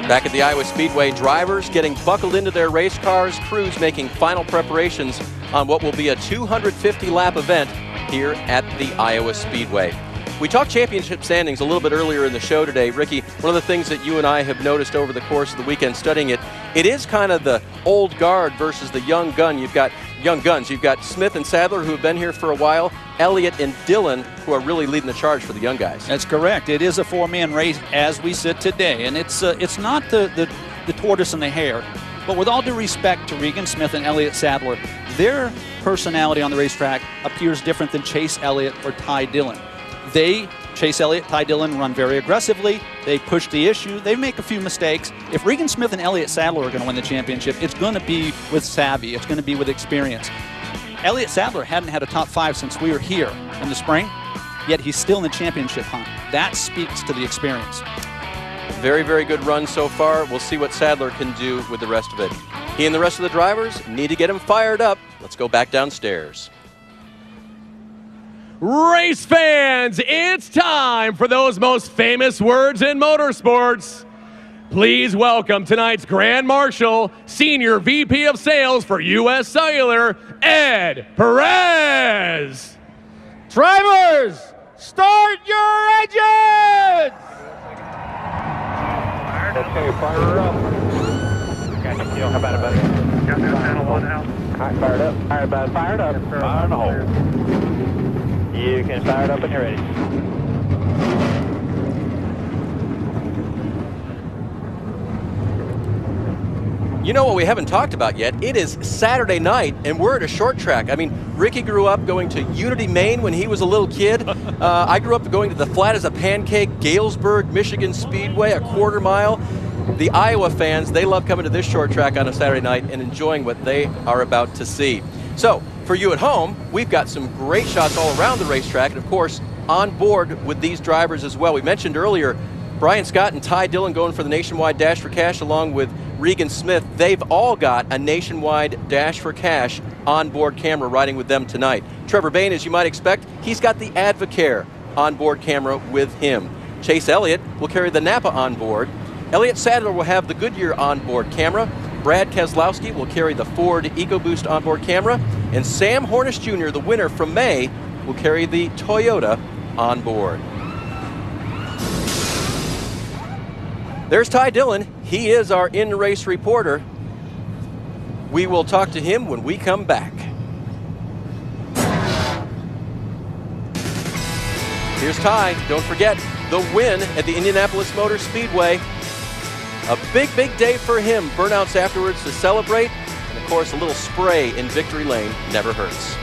Back at the Iowa Speedway, drivers getting buckled into their race cars, crews making final preparations on what will be a 250-lap event here at the Iowa Speedway. We talked championship standings a little bit earlier in the show today. Ricky, one of the things that you and I have noticed over the course of the weekend studying it, it is kind of the old guard versus the young guns. You've got Smith and Sadler, who have been here for a while, Elliott and Dillon, who are really leading the charge for the young guys. That's correct. It is a four-man race as we sit today, and it's not the tortoise and the hare. But with all due respect to Regan Smith and Elliott Sadler, their personality on the racetrack appears different than Chase Elliott or Ty Dillon. Chase Elliott, Ty Dillon, run very aggressively. They push the issue. They make a few mistakes. If Regan Smith and Elliott Sadler are going to win the championship, it's going to be with savvy. It's going to be with experience. Elliott Sadler hadn't had a top 5 since we were here in the spring, yet he's still in the championship hunt. That speaks to the experience. Very, very good run so far. We'll see what Sadler can do with the rest of it. He and the rest of the drivers need to get him fired up. Let's go back downstairs. Race fans, it's time for those most famous words in motorsports. Please welcome tonight's Grand Marshal, Senior VP of Sales for U.S. Cellular, Ed Perez. Drivers, start your engines! Okay, fire her up. Got you, Keel. How about it, buddy? Got that channel 1 out. All right, fire it up. All right, bud, fire it up. Fire in the hole. You can fire it up when you're ready. You know what we haven't talked about yet? It is Saturday night, and we're at a short track. I mean, Ricky grew up going to Unity, Maine when he was a little kid. I grew up going to the Flat as a Pancake, Galesburg, Michigan Speedway, a quarter mile. The Iowa fans, they love coming to this short track on a Saturday night and enjoying what they are about to see. So, for you at home, we've got some great shots all around the racetrack, and of course, on board with these drivers as well. We mentioned earlier, Brian Scott and Ty Dillon going for the Nationwide Dash for Cash along with Regan Smith. They've all got a Nationwide Dash for Cash onboard camera riding with them tonight. Trevor Bayne, as you might expect, he's got the Advocare onboard camera with him. Chase Elliott will carry the Napa onboard. Elliott Sadler will have the Goodyear onboard camera. Brad Keselowski will carry the Ford EcoBoost onboard camera. And Sam Hornish Jr., the winner from May, will carry the Toyota onboard. There's Ty Dillon. He is our in-race reporter. We will talk to him when we come back. Here's Ty. Don't forget the win at the Indianapolis Motor Speedway. A big, big day for him. Burnouts afterwards to celebrate. And of course, a little spray in victory lane never hurts.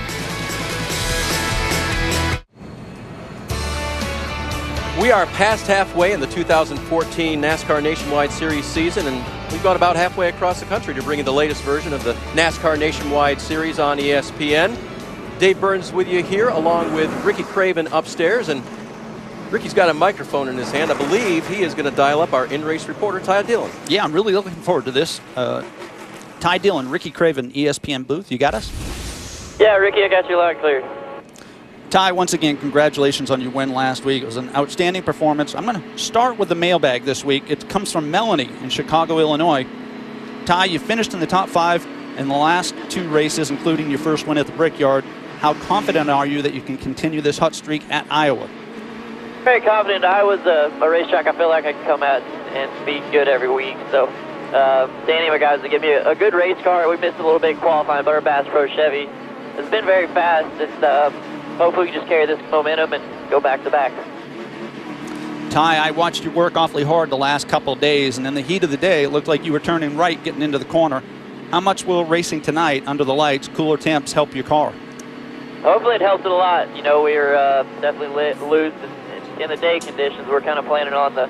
We are past halfway in the 2014 NASCAR Nationwide Series season, and we've gone about halfway across the country to bring you the latest version of the NASCAR Nationwide Series on ESPN. Dave Burns with you here, along with Ricky Craven upstairs, and Ricky's got a microphone in his hand. I believe he is going to dial up our in-race reporter, Ty Dillon. Yeah, I'm really looking forward to this. Ty Dillon, Ricky Craven, ESPN booth. You got us? Yeah, Ricky, I got you loud and clear. Ty, once again, congratulations on your win last week. It was an outstanding performance. I'm going to start with the mailbag this week. It comes from Melanie in Chicago, Illinois. Ty, you finished in the top 5 in the last 2 races, including your first win at the Brickyard. How confident are you that you can continue this hot streak at Iowa? Very confident. Iowa's a racetrack I feel like I can come at and be good every week. So, Danny and my guys will give me a good race car. We missed a little bit in qualifying, but our Bass Pro Chevy has been very fast. And hopefully we can just carry this momentum and go back to back. Ty, I watched you work awfully hard the last couple of days, and in the heat of the day, it looked like you were turning right, getting into the corner. How much will racing tonight under the lights, cooler temps, help your car? Hopefully it helps it a lot. You know, we were definitely loose in the day conditions. We're kind of planning on the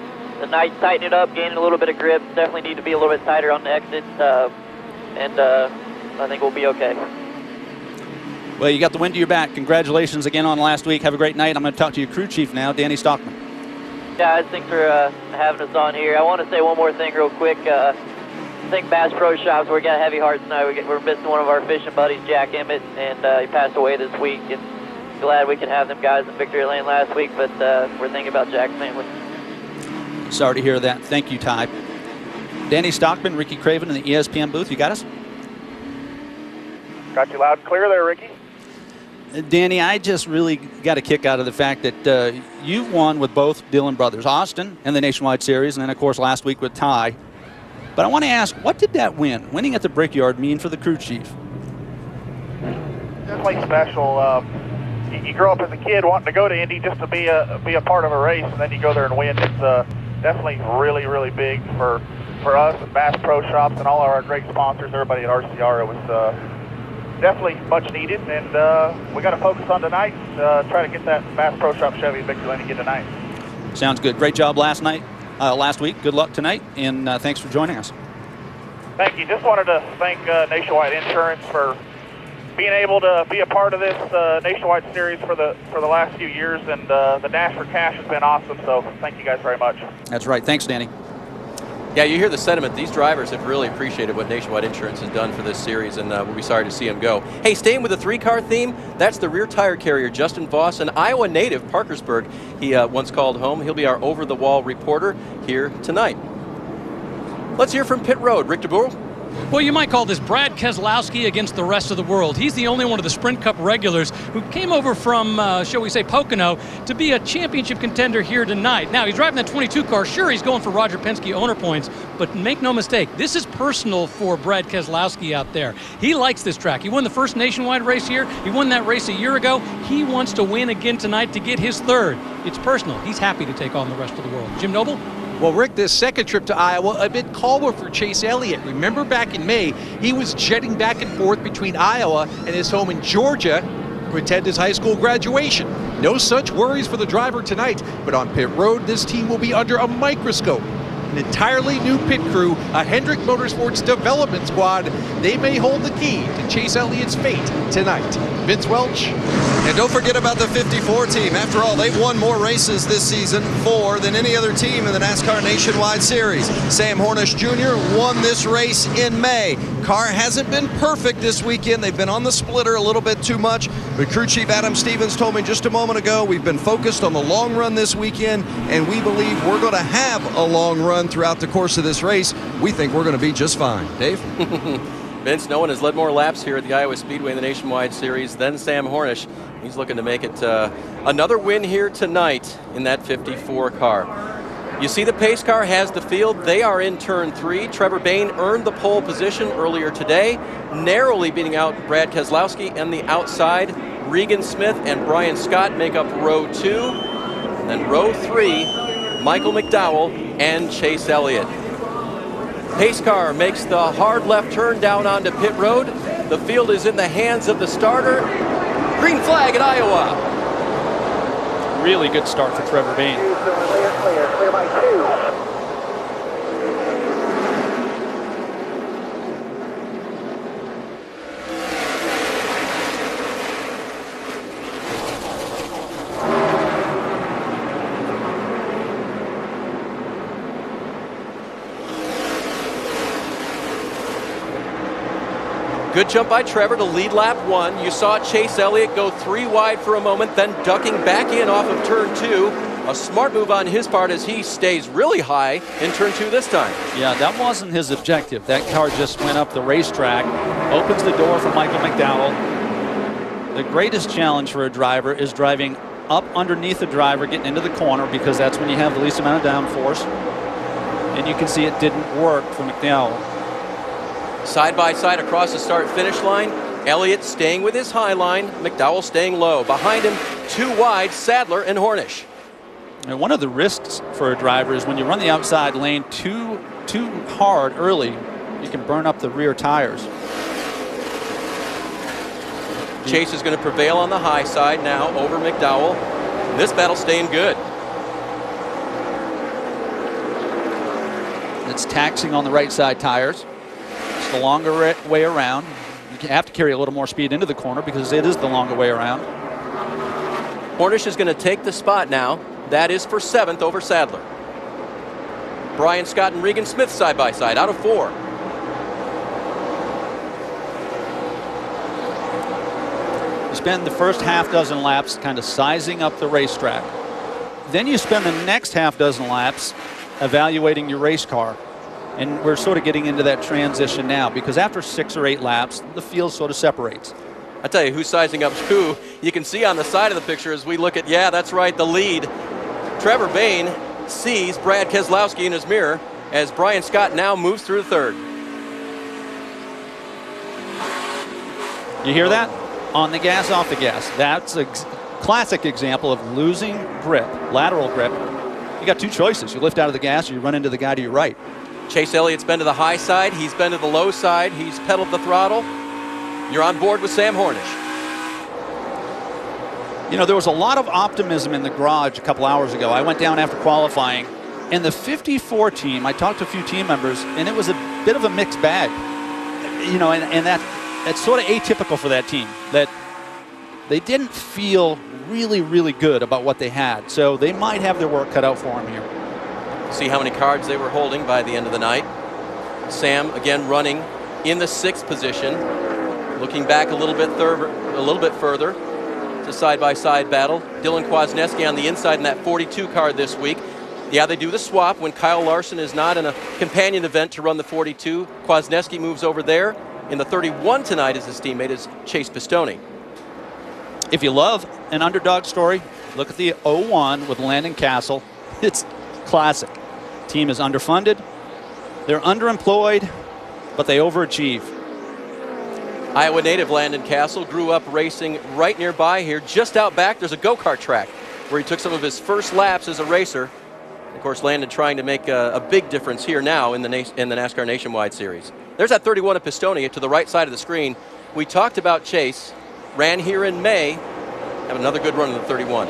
night, tightening it up, gaining a little bit of grip. Definitely need to be a little bit tighter on the exits, and I think we'll be okay. Well, you got the wind to your back. Congratulations again on last week. Have a great night. I'm going to talk to your crew chief now, Danny Stockman. Guys, thanks for having us on here. I want to say one more thing real quick. I think Bass Pro Shops, we got heavy hearts tonight. We're missing one of our fishing buddies, Jack Emmett, and he passed away this week. And glad we could have them guys in victory lane last week, but we're thinking about Jack's family. Sorry to hear that. Thank you, Ty. Danny Stockman, Ricky Craven in the ESPN booth. You got us? Got you loud and clear there, Ricky. Danny, I just really got a kick out of the fact that you've won with both Dillon brothers, Austin in the Nationwide Series, and then, of course, last week with Ty. But I want to ask, what did that winning at the Brickyard, mean for the crew chief? Definitely special. You grow up as a kid wanting to go to Indy just to be a part of a race, and then you go there and win. It's definitely really, really big for us and Bass Pro Shops and all our great sponsors, everybody at RCR. It was definitely much needed, and we got to focus on tonight, try to get that Bass Pro Shop Chevy victory lane again tonight. Sounds good. Great job last week. Good luck tonight, and thanks for joining us. Thank you. Just wanted to thank Nationwide Insurance for being able to be a part of this Nationwide Series for the last few years, and the Dash for Cash has been awesome, so thank you guys very much. That's right. Thanks, Danny. Yeah, you hear the sentiment. These drivers have really appreciated what Nationwide Insurance has done for this series, and we'll be sorry to see them go. Hey, staying with the three-car theme, that's the rear tire carrier, Justin Voss, an Iowa native, Parkersburg. He once called home. He'll be our over-the-wall reporter here tonight. Let's hear from Pit Road. Rick DeBoer. Well, you might call this Brad Keselowski against the rest of the world. He's the only one of the Sprint Cup regulars who came over from, shall we say, Pocono to be a championship contender here tonight. Now, he's driving that 22 car. Sure, he's going for Roger Penske owner points, but make no mistake, this is personal for Brad Keselowski out there. He likes this track. He won the first Nationwide race here. He won that race a year ago. He wants to win again tonight to get his third. It's personal. He's happy to take on the rest of the world. Jim Noble? Well, Rick, this second trip to Iowa, a bit calmer for Chase Elliott. Remember back in May, he was jetting back and forth between Iowa and his home in Georgia to attend his high school graduation. No such worries for the driver tonight, but on pit road, this team will be under a microscope. An entirely new pit crew, a Hendrick Motorsports development squad. They may hold the key to Chase Elliott's fate tonight. Vince Welch. And don't forget about the 54 team. After all, they've won more races this season, 4, than any other team in the NASCAR Nationwide Series. Sam Hornish Jr. won this race in May. Car hasn't been perfect this weekend. They've been on the splitter a little bit too much. But crew chief Adam Stevens told me just a moment ago, we've been focused on the long run this weekend, and we believe we're going to have a long run throughout the course of this race. We think we're going to be just fine. Dave? Vince, no one has led more laps here at the Iowa Speedway in the Nationwide Series than Sam Hornish. He's looking to make it another win here tonight in that 54 car. You see the pace car has the field. They are in turn 3. Trevor Bayne earned the pole position earlier today, narrowly beating out Brad Keselowski. And the outside, Regan Smith and Brian Scott make up row 2. And then row 3, Michael McDowell and Chase Elliott. Pace car makes the hard left turn down onto pit road. The field is in the hands of the starter. Green flag at Iowa. Really good start for Trevor Bayne. Clear by 2. Good jump by Trevor to lead lap 1. You saw Chase Elliott go 3 wide for a moment, then ducking back in off of turn 2. A smart move on his part as he stays really high in turn 2 this time. Yeah, that wasn't his objective. That car just went up the racetrack, opens the door for Michael McDowell. The greatest challenge for a driver is driving up underneath the driver, getting into the corner, because that's when you have the least amount of downforce. And you can see it didn't work for McDowell. Side by side across the start-finish line. Elliott staying with his high line. McDowell staying low. Behind him, 2 wide, Sadler and Hornish. And one of the risks for a driver is when you run the outside lane too hard early, you can burn up the rear tires. Chase is going to prevail on the high side now over McDowell. This battle's staying good. It's taxing on the right side tires. It's the longer way around. You have to carry a little more speed into the corner because it is the longer way around. Hornish is going to take the spot now. That is for 7th over Sadler. Brian Scott and Regan Smith side by side out of 4. You spend the first half dozen laps kind of sizing up the racetrack. Then you spend the next half dozen laps evaluating your race car. And we're sort of getting into that transition now because after 6 or 8 laps, the field sort of separates. I tell you who's sizing up who. You can see on the side of the picture as we look at, yeah, that's right, the lead. Trevor Bayne sees Brad Keselowski in his mirror as Brian Scott now moves through the third. You hear that? On the gas, off the gas. That's a classic example of losing grip, lateral grip. You got 2 choices. You lift out of the gas or you run into the guy to your right. Chase Elliott's been to the high side. He's been to the low side. He's pedaled the throttle. You're on board with Sam Hornish. You know, there was a lot of optimism in the garage a couple hours ago. I went down after qualifying, and the 54 team, I talked to a few team members, and it was a bit of a mixed bag. You know, and that's sort of atypical for that team, that they didn't feel really, really good about what they had. So they might have their work cut out for them here. See how many cards they were holding by the end of the night. Sam, again, running in the 6th position, looking back a little bit further. It's a side-by-side battle. Dylan Kwasniewski on the inside in that 42 card this week. Yeah, they do the swap when Kyle Larson is not in a companion event to run the 42. Kwasniewski moves over there. In the 31 tonight is his teammate is Chase Pistone. If you love an underdog story, look at the 01 with Landon Castle. It's classic. Team is underfunded. They're underemployed, but they overachieve. Iowa native Landon Castle grew up racing right nearby here. Just out back, there's a go-kart track where he took some of his first laps as a racer. Of course, Landon trying to make a big difference here now in the NASCAR Nationwide Series. There's that 31 of Pistone to the right side of the screen. We talked about Chase. Ran here in May. Have another good run in the 31.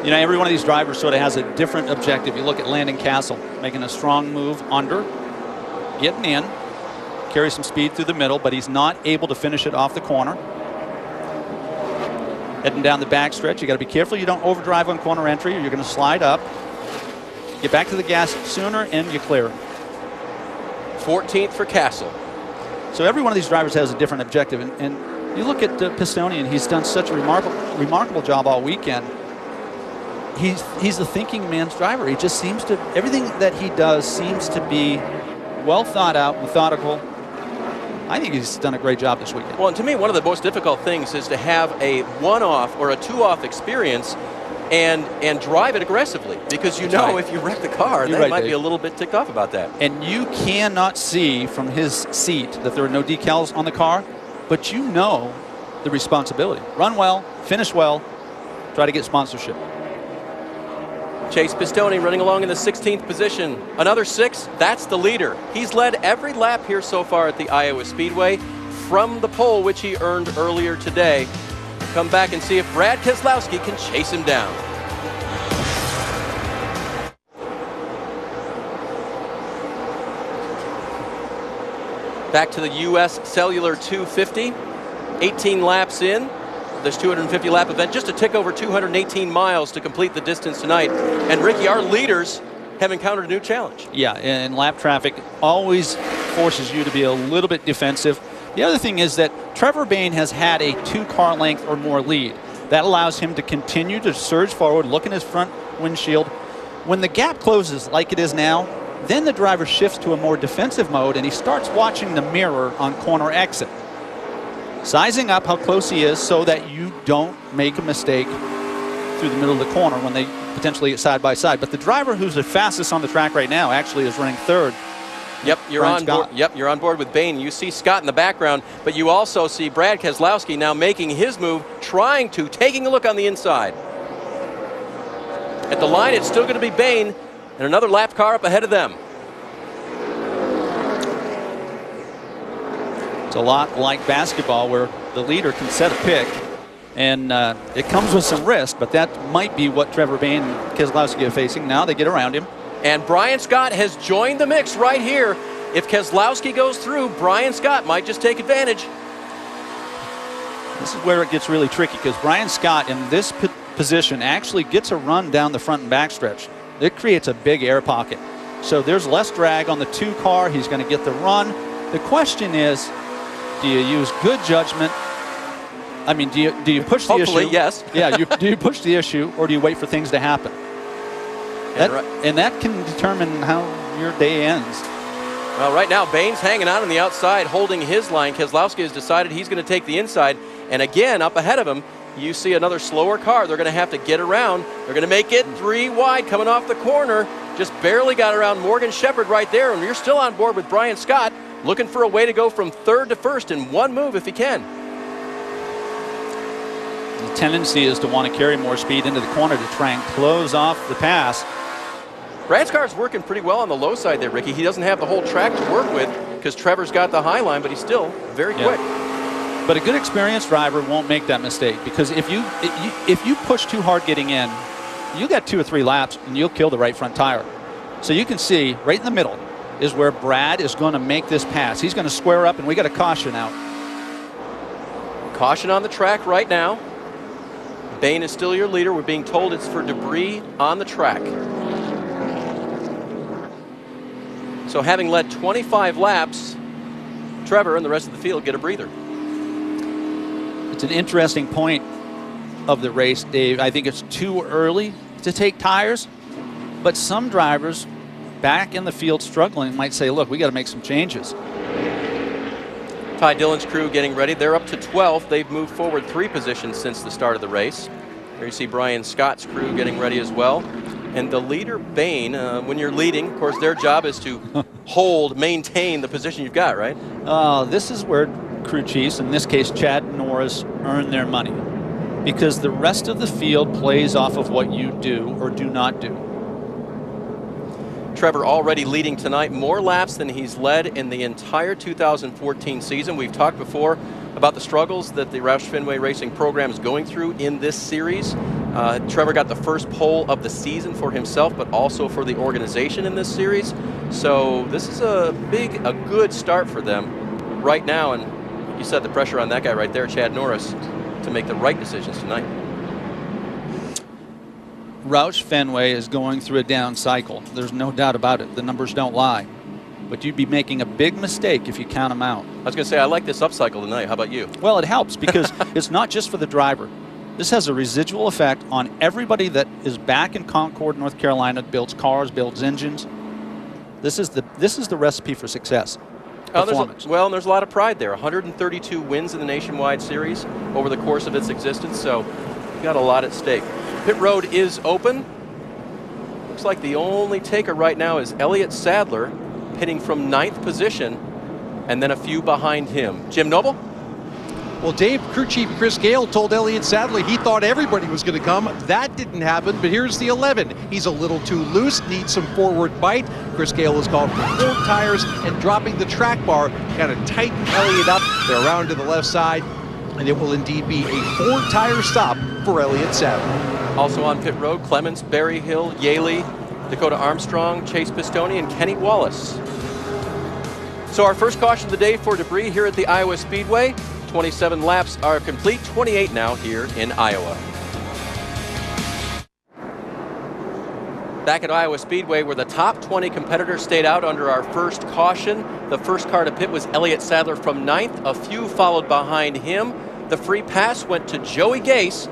You know, every one of these drivers sort of has a different objective. You look at Landon Castle, making a strong move under, getting in, carry some speed through the middle, but he's not able to finish it off the corner. Heading down the back stretch, you got to be careful you don't overdrive on corner entry or you're going to slide up. Get back to the gas sooner and you clear it. 14th for Castle. So every one of these drivers has a different objective. And you look at Pistone, and he's done such a remarkable job all weekend. He's the thinking man's driver. He just seems to, everything that he does seems to be well thought out, methodical. I think he's done a great job this weekend. Well, and to me, one of the most difficult things is to have a one-off or a two-off experience and drive it aggressively, because you know if you wreck the car, they might be a little bit ticked off about that. And you cannot see from his seat that there are no decals on the car, but you know the responsibility. Run well, finish well, try to get sponsorship. Chase Pistone running along in the 16th position. Another 6, that's the leader. He's led every lap here so far at the Iowa Speedway from the pole, which he earned earlier today. Come back and see if Brad Keselowski can chase him down. Back to the U.S. Cellular 250. 18 laps in. This 250 lap event, just a tick over 218 miles to complete the distance tonight. And Ricky, our leaders have encountered a new challenge. Yeah, and lap traffic always forces you to be a little bit defensive. The other thing is that Trevor Bayne has had a 2-car length or more lead. That allows him to continue to surge forward, look in his front windshield. When the gap closes like it is now, then the driver shifts to a more defensive mode and he starts watching the mirror on corner exit. Sizing up how close he is so that you don't make a mistake through the middle of the corner when they potentially get side by side. But the driver who's the fastest on the track right now actually is running third. Yep, you're on board. Yep, you're on board with Bayne. You see Scott in the background, but you also see Brad Keselowski now making his move, taking a look on the inside. At the line, it's still going to be Bayne and another lap car up ahead of them. It's a lot like basketball where the leader can set a pick, and it comes with some risk, but that might be what Trevor Bayne and Keselowski are facing. Now they get around him. And Brian Scott has joined the mix right here. If Keselowski goes through, Brian Scott might just take advantage. This is where it gets really tricky, because Brian Scott in this position actually gets a run down the front and back stretch. It creates a big air pocket. So there's less drag on the 2-car. He's going to get the run. The question is, do you use good judgment? I mean, do you push the issue? Hopefully, yes. Yeah, do you push the issue, or do you wait for things to happen? And that can determine how your day ends. Well, right now, Bain's hanging on the outside, holding his line. Keselowski has decided he's going to take the inside. And again, up ahead of him, you see another slower car. They're going to have to get around. They're going to make it 3 wide coming off the corner. Just barely got around Morgan Shepherd right there. And you're still on board with Brian Scott, looking for a way to go from third to first in one move if he can. The tendency is to want to carry more speed into the corner to try and close off the pass. Brad's car is working pretty well on the low side there, Ricky. He doesn't have the whole track to work with because Trevor's got the high line, but he's still very quick. But a good experienced driver won't make that mistake, because if you push too hard getting in, you got 2 or 3 laps and you'll kill the right front tire. So you can see right in the middle is where Brad is going to make this pass. He's going to square up, and we got a caution out. Caution on the track right now. Bain is still your leader. We're being told it's for debris on the track. So having led 25 laps, Trevor and the rest of the field get a breather. It's an interesting point of the race, Dave. I think it's too early to take tires, but some drivers back in the field struggling might say, look, we got to make some changes. Ty Dillon's crew getting ready. They're up to 12th. They've moved forward 3 positions since the start of the race. Here you see Brian Scott's crew getting ready as well. And the leader, Bain, when you're leading, of course, their job is to maintain the position you've got, right? This is where crew chiefs, in this case Chad Norris, earn their money, because the rest of the field plays off of what you do or do not do. Trevor already leading tonight, more laps than he's led in the entire 2014 season. We've talked before about the struggles that the Roush Fenway Racing program is going through in this series. Trevor got the first pole of the season for himself, but also for the organization in this series. So this is a good start for them right now. And you said the pressure on that guy right there, Chad Norris, to make the right decisions tonight. Roush Fenway is going through a down cycle. There's no doubt about it. The numbers don't lie. But you'd be making a big mistake if you count them out. I was going to say, I like this upcycle tonight. How about you? Well, it helps because it's not just for the driver. This has a residual effect on everybody that is back in Concord, North Carolina, builds cars, builds engines. This is the recipe for success. There's a lot of pride there. 132 wins in the Nationwide Series over the course of its existence, so you got a lot at stake. Pit road is open. Looks like the only taker right now is Elliott Sadler, pitting from 9th position, and then a few behind him. Jim Noble? Well, Dave, crew chief Chris Gale told Elliott Sadler he thought everybody was going to come. That didn't happen, but here's the 11. He's a little too loose, needs some forward bite. Chris Gale has called for 4 tires and dropping the track bar, kind of tighten Elliott up. They're around to the left side, and it will indeed be a 4-tire stop for Elliott Sadler. Also on pit road, Clements, Berryhill, Yaley, Dakota Armstrong, Chase Pistone, and Kenny Wallace. So our first caution of the day for debris here at the Iowa Speedway. 27 laps are complete, 28 now here in Iowa. Back at Iowa Speedway, where the top 20 competitors stayed out under our first caution. The first car to pit was Elliott Sadler from 9th. A few followed behind him. The free pass went to Joey Gase.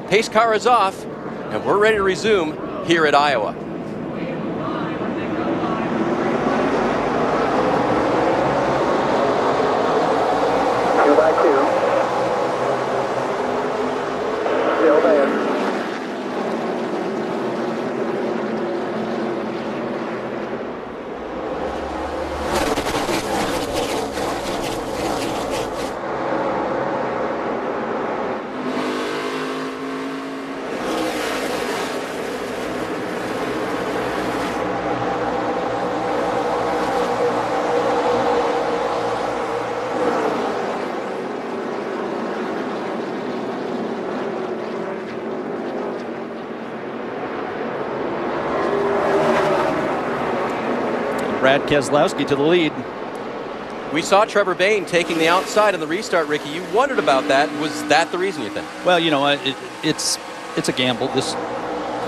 Pace car is off, and we're ready to resume here at Iowa. 2 by 2. Still there. Brad Keselowski to the lead. We saw Trevor Bain taking the outside in the restart, Ricky. You wondered about that. Was that the reason, you think? Well, you know, it's a gamble. This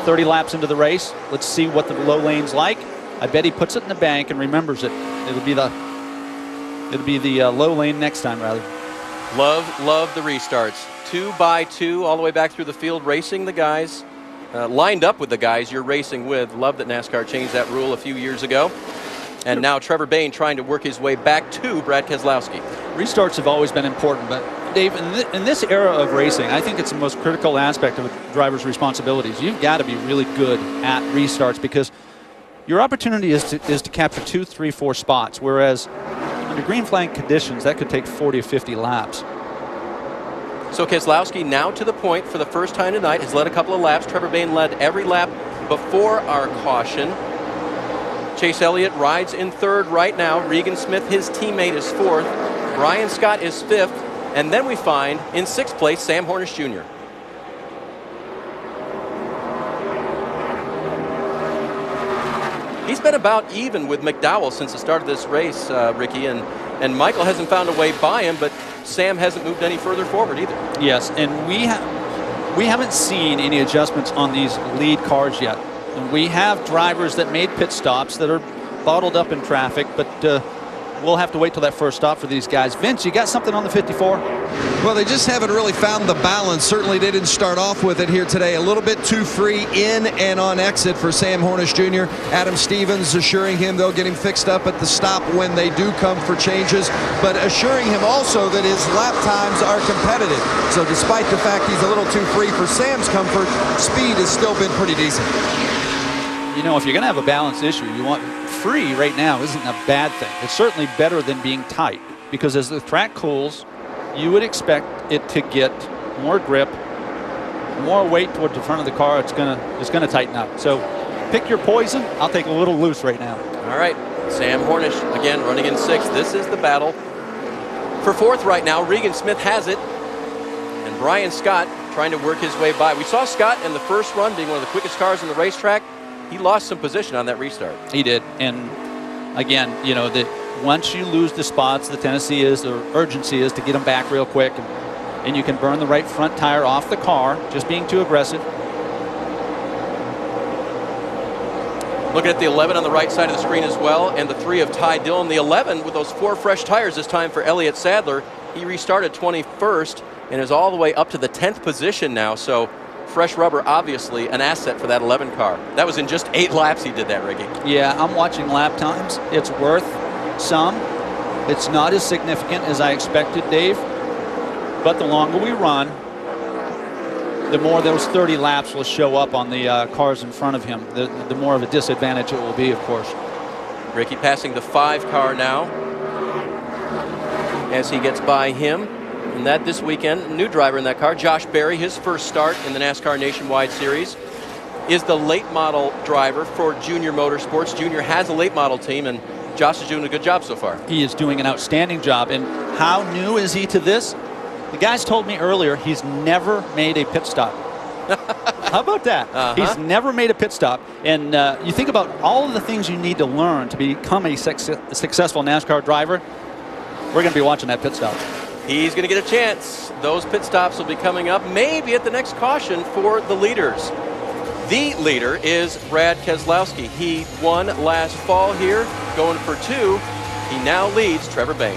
30 laps into the race. Let's see what the low lane's like. I bet he puts it in the bank and remembers it. It'll be the low lane next time, rather. Love the restarts. 2 by 2 all the way back through the field, racing the guys lined up with the guys you're racing with. Love that NASCAR changed that rule a few years ago. And now Trevor Bayne trying to work his way back to Brad Keselowski. Restarts have always been important, but Dave, in this era of racing, I think it's the most critical aspect of a driver's responsibilities. You've got to be really good at restarts because your opportunity is to capture 2, 3, 4 spots, whereas under green flag conditions, that could take 40 or 50 laps. So Keselowski now to the point for the first time tonight, has led a couple of laps. Trevor Bayne led every lap before our caution. Chase Elliott rides in third right now. Regan Smith, his teammate, is fourth. Brian Scott is fifth. And then we find in sixth place Sam Hornish Jr. He's been about even with McDowell since the start of this race, Ricky, and Michael hasn't found a way by him, but Sam hasn't moved any further forward either. Yes, and we haven't seen any adjustments on these lead cars yet. And we have drivers that made pit stops that are bottled up in traffic, but we'll have to wait till that first stop for these guys. Vince, you got something on the 54? Well, they just haven't really found the balance. Certainly they didn't start off with it here today. A little bit too free in and on exit for Sam Hornish Jr. Adam Stevens assuring him they'll get him fixed up at the stop when they do come for changes, but assuring him also that his lap times are competitive. So despite the fact he's a little too free for Sam's comfort, speed has still been pretty decent. You know, if you're going to have a balance issue, you want free right now isn't a bad thing. It's certainly better than being tight, because as the track cools, you would expect it to get more grip, more weight toward the front of the car. It's gonna tighten up. So pick your poison. I'll take a little loose right now. All right, Sam Hornish again running in sixth. This is the battle for fourth right now. Regan Smith has it, and Brian Scott trying to work his way by. We saw Scott in the first run being one of the quickest cars on the racetrack. He lost some position on that restart. He did, and again, you know, once you lose the spots, the tendency is, or urgency is, to get them back real quick, and you can burn the right front tire off the car, just being too aggressive. Looking at the 11 on the right side of the screen as well, and the 3 of Ty Dillon. The 11 with those 4 fresh tires this time for Elliott Sadler. He restarted 21st and is all the way up to the 10th position now, so fresh rubber, obviously an asset for that 11 car. That was in just 8 laps he did that, Ricky. Yeah, I'm watching lap times. It's worth some. It's not as significant as I expected, Dave, but the longer we run, the more those 30 laps will show up on the cars in front of him. The more of a disadvantage it will be, of course. Ricky passing the 5 car now as he gets by him. And that this weekend, new driver in that car, Josh Berry, his first start in the NASCAR Nationwide Series, is the late model driver for Junior Motorsports. Junior has a late model team, and Josh is doing a good job so far. He is doing an outstanding job. And how new is he to this? The guys told me earlier he's never made a pit stop. How about that? He's never made a pit stop. And you think about all of the things you need to learn to become a successful NASCAR driver. We're going to be watching that pit stop. He's going to get a chance. Those pit stops will be coming up maybe at the next caution for the leaders. The leader is Brad Keselowski. He won last fall here, going for 2. He now leads Trevor Bayne.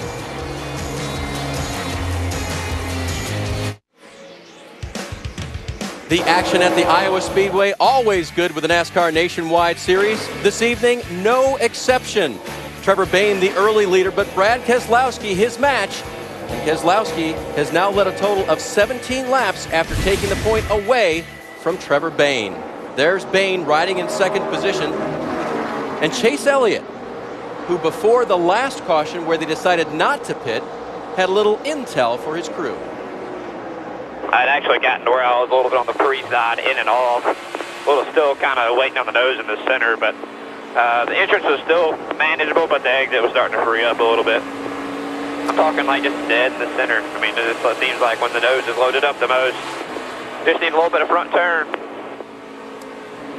The action at the Iowa Speedway, always good with the NASCAR Nationwide Series. This evening, no exception. Trevor Bayne, the early leader, but Brad Keselowski, his match. And Keselowski has now led a total of 17 laps after taking the point away from Trevor Bayne. There's Bayne riding in second position. And Chase Elliott, who before the last caution where they decided not to pit, had a little intel for his crew. I'd actually gotten to where I was a little bit on the free side, in and off. A little still kind of waiting on the nose in the center, but the entrance was still manageable, but the exit was starting to free up a little bit. I'm talking like just dead in the center. I mean, it seems like when the nose is loaded up the most, just need a little bit of front turn.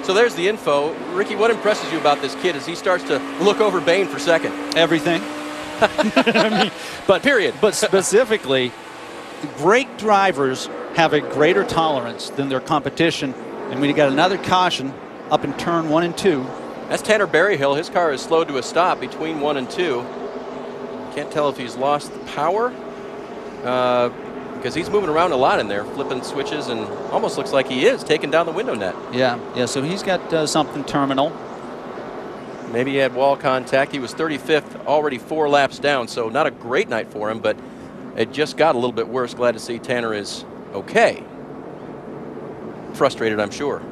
So there's the info. Ricky, what impresses you about this kid as he starts to look over Bayne for second? Everything. I mean, but period. But specifically, great drivers have a greater tolerance than their competition. And we got another caution up in turn 1 and 2. That's Tanner Berryhill. His car is slowed to a stop between 1 and 2. Can't tell if he's lost the power. because he's moving around a lot in there, flipping switches, and almost looks like he is taking down the window net. Yeah, so he's got something terminal. Maybe he had wall contact. He was 35th, already 4 laps down, so not a great night for him, but it just got a little bit worse. Glad to see Tanner is okay. Frustrated, I'm sure.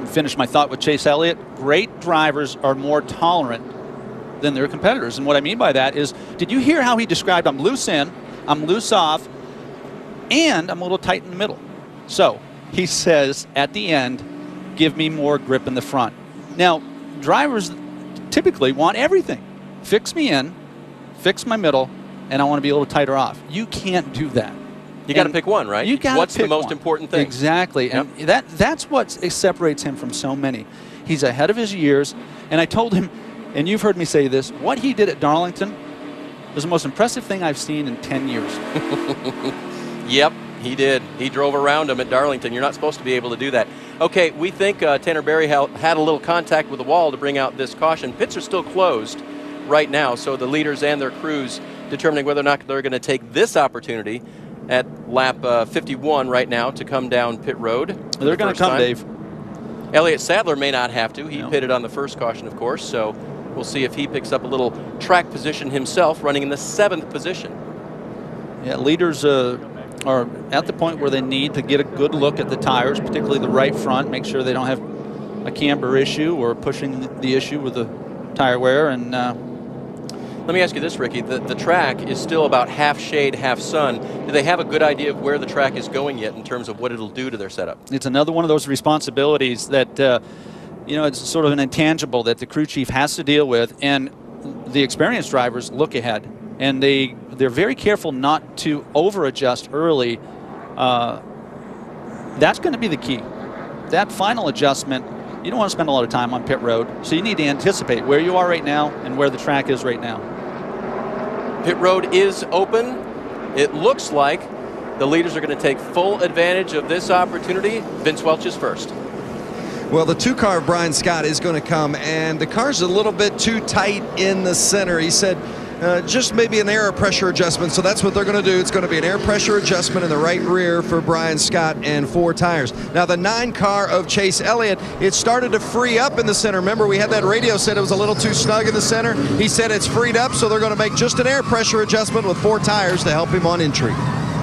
Finish my thought with Chase Elliott. Great drivers are more tolerant than their competitors. And what I mean by that is, did you hear how he described, I'm loose in, I'm loose off, and I'm a little tight in the middle. So he says at the end, give me more grip in the front. Now, drivers typically want everything. Fix me in, fix my middle, and I want to be a little tighter off. You can't do that. You got to pick one, right? You got to pick What's the most one. important thing? Exactly. Yep. And that's what separates him from so many. He's ahead of his years. And I told him, and you've heard me say this, what he did at Darlington was the most impressive thing I've seen in 10 years. Yep, he did. He drove around him at Darlington. You're not supposed to be able to do that. Okay, we think Tanner Berry had a little contact with the wall to bring out this caution. Pits are still closed right now, so the leaders and their crews determining whether or not they're going to take this opportunity at lap 51 right now to come down pit road. They're going to come, Dave. Elliott Sadler may not have to. He pitted on the first caution, of course, so we'll see if he picks up a little track position himself, running in the 7th position. Yeah, leaders are at the point where they need to get a good look at the tires, particularly the right front, make sure they don't have a camber issue or pushing the issue with the tire wear. And let me ask you this, Ricky. The track is still about half shade, half sun. Do they have a good idea of where the track is going yet in terms of what it'll do to their setup? It's another one of those responsibilities that, it's sort of an intangible that the crew chief has to deal with. And the experienced drivers look ahead. And they're very careful not to over-adjust early. That's going to be the key. That final adjustment, you don't want to spend a lot of time on pit road. So you need to anticipate where you are right now and where the track is right now. Pit road is open. It looks like the leaders are going to take full advantage of this opportunity. Vince Welch is first. Well, the 2-car of Brian Scott is going to come, and the car's a little bit too tight in the center. He said just maybe an air pressure adjustment, so that's what they're going to do. It's going to be an air pressure adjustment in the right rear for Brian Scott and 4 tires. Now, the 9-car of Chase Elliott, it started to free up in the center. Remember, we had that radio said it was a little too snug in the center. He said it's freed up, so they're going to make just an air pressure adjustment with 4 tires to help him on entry.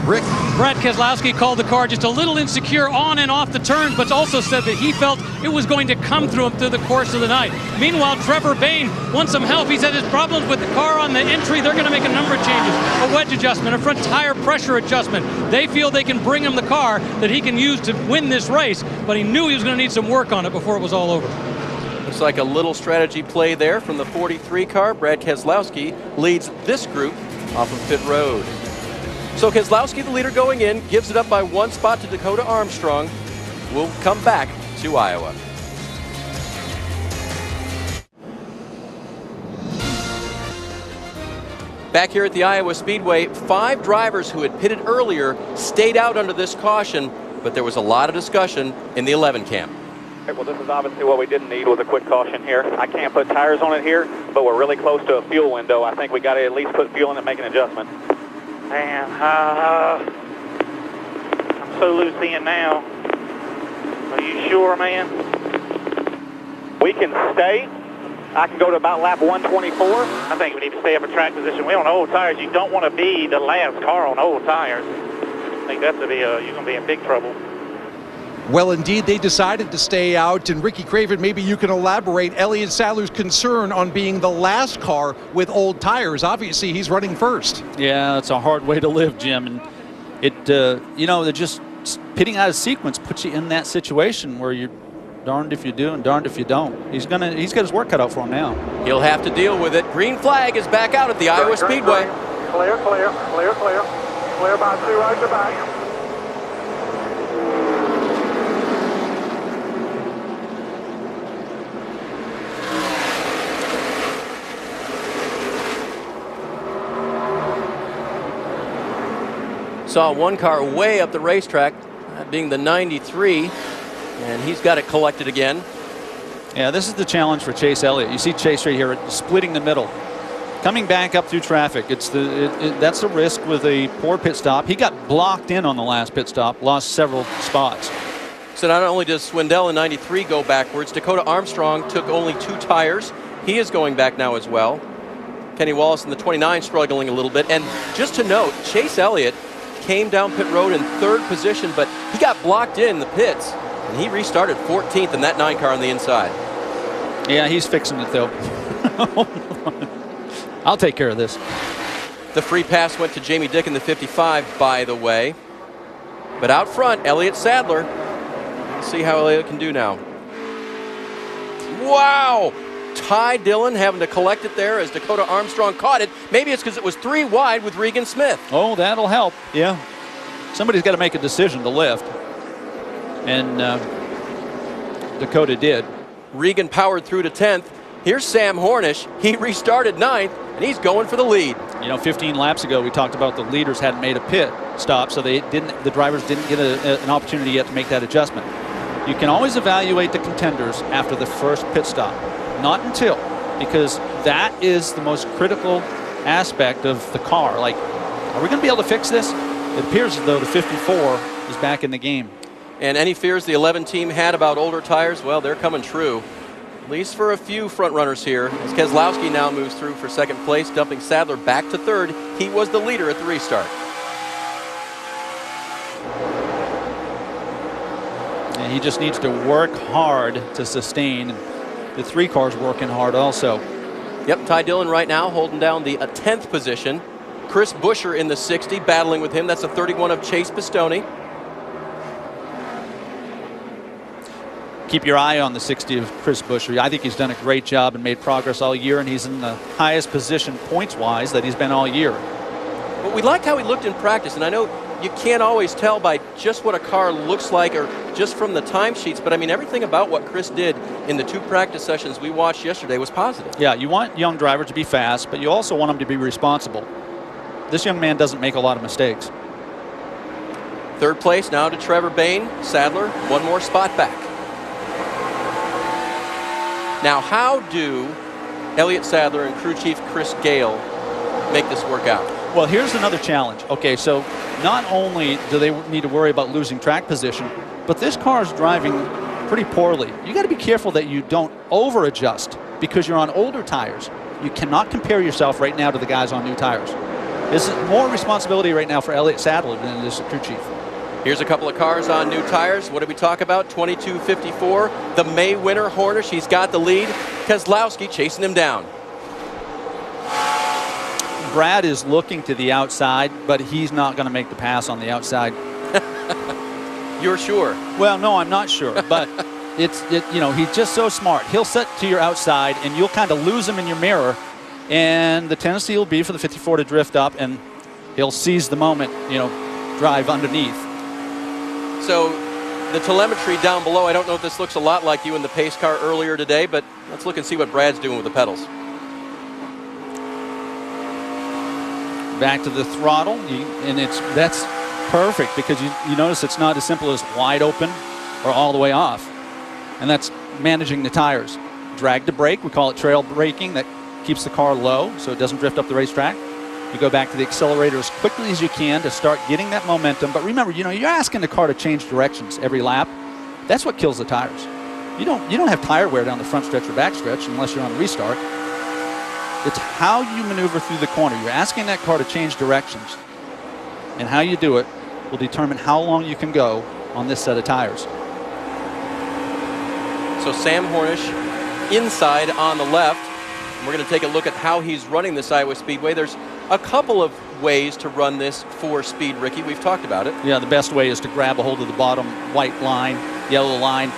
Rick? Brad Keselowski called the car just a little insecure on and off the turns, but also said that he felt it was going to come through him through the course of the night. Meanwhile, Trevor Bayne wants some help. He said his problems with the car on the entry, they're going to make a number of changes. A wedge adjustment, a front tire pressure adjustment. They feel they can bring him the car that he can use to win this race, but he knew he was going to need some work on it before it was all over. Looks like a little strategy play there from the 43 car. Brad Keselowski leads this group off of pit road. So Keselowski, the leader going in, gives it up by 1 spot to Dakota Armstrong. We'll come back to Iowa. Back here at the Iowa Speedway, 5 drivers who had pitted earlier stayed out under this caution, but there was a lot of discussion in the 11 camp. Well, this is obviously what we didn't need was a quick caution here. I can't put tires on it here, but we're really close to a fuel window. I think we got to at least put fuel in and make an adjustment. Man, I'm so loose in now. Are you sure, man? We can stay. I can go to about lap 124. I think we need to stay up in track position. We're on old tires. You don't want to be the last car on old tires. I think that's you're going to be in big trouble. Well, indeed, they decided to stay out. And Ricky Craven, maybe you can elaborate Elliott Sadler's concern on being the last car with old tires. Obviously, he's running first. Yeah, it's a hard way to live, Jim. And it, they're just pitting out of sequence puts you in that situation where you're darned if you do and darned if you don't. He's got his work cut out for him now. He'll have to deal with it. Green flag is back out at the Iowa Speedway. Clear, clear, clear, clear. Clear by 2 right to back. Saw 1 car way up the racetrack, that being the 93, and he's got it collected again. Yeah, this is the challenge for Chase Elliott. You see Chase right here splitting the middle. Coming back up through traffic, that's the risk with a poor pit stop. He got blocked in on the last pit stop, lost several spots. So not only does Swindell in 93 go backwards, Dakota Armstrong took only 2 tires. He is going back now as well. Kenny Wallace in the 29 struggling a little bit. And just to note, Chase Elliott came down pit road in 3rd position, but he got blocked in the pits, and he restarted 14th in that 9 car on the inside. Yeah, he's fixing it, though. I'll take care of this. The free pass went to Jamie Dick in the 55, by the way. But out front, Elliott Sadler. Let's see how Elliott can do now. Wow! Ty Dillon having to collect it there as Dakota Armstrong caught it. Maybe it's because it was 3 wide with Regan Smith. Oh, that'll help. Yeah. Somebody's got to make a decision to lift. And Dakota did. Regan powered through to 10th. Here's Sam Hornish. He restarted 9th, and he's going for the lead. You know, 15 laps ago, we talked about the leaders hadn't made a pit stop, so the drivers didn't get an opportunity yet to make that adjustment. You can always evaluate the contenders after the first pit stop. Not until, because that is the most critical aspect of the car. Like, are we going to be able to fix this? It appears as though the 54 is back in the game. And any fears the 11 team had about older tires, well, they're coming true. At least for a few front runners here, as Keselowski now moves through for 2nd place, dumping Sadler back to 3rd. He was the leader at the restart. And he just needs to work hard to sustain. The 3 cars working hard also. Yep, Ty Dillon right now holding down the 10th position. Chris Buescher in the 60, battling with him. That's the 31 of Chase Pistone. Keep your eye on the 60 of Chris Buescher. I think he's done a great job and made progress all year, and he's in the highest position points-wise that he's been all year. But we liked how he looked in practice, and I know you can't always tell by just what a car looks like or just from the timesheets, but I mean, everything about what Chris did in the 2 practice sessions we watched yesterday was positive. Yeah, you want young drivers to be fast, but you also want them to be responsible. This young man doesn't make a lot of mistakes. 3rd place now to Trevor Bayne. Sadler, 1 more spot back. Now, how do Elliott Sadler and crew chief Chris Gale make this work out? Well, here's another challenge. Okay, so not only do they need to worry about losing track position, but this car is driving pretty poorly. You got to be careful that you don't over-adjust because you're on older tires. You cannot compare yourself right now to the guys on new tires. This is more responsibility right now for Elliott Sadler than it is the crew chief. Here's a couple of cars on new tires. What did we talk about? 22.54. The May winner, Hornish. He's got the lead. Keselowski chasing him down. Brad is looking to the outside, but he's not going to make the pass on the outside. You're sure? Well, no, I'm not sure, but you know, he's just so smart. He'll set to your outside, and you'll kind of lose him in your mirror, and the tendency will be for the 54 to drift up, and he'll seize the moment, you know, drive underneath. So the telemetry down below, I don't know if this looks a lot like you in the pace car earlier today, but let's look and see what Brad's doing with the pedals. Back to the throttle, and that's perfect because you notice it's not as simple as wide open or all the way off. And that's managing the tires. Drag to brake, we call it trail braking. That keeps the car low so it doesn't drift up the racetrack. You go back to the accelerator as quickly as you can to start getting that momentum. But remember, you know, you're asking the car to change directions every lap. That's what kills the tires. You don't have tire wear down the front stretch or back stretch unless you're on a restart. It's how you maneuver through the corner. You're asking that car to change directions. And how you do it will determine how long you can go on this set of tires. So Sam Hornish inside on the left. We're going to take a look at how he's running this Iowa Speedway. There's a couple of ways to run this 4-speed, Ricky. We've talked about it. Yeah, the best way is to grab a hold of the bottom white line, yellow line.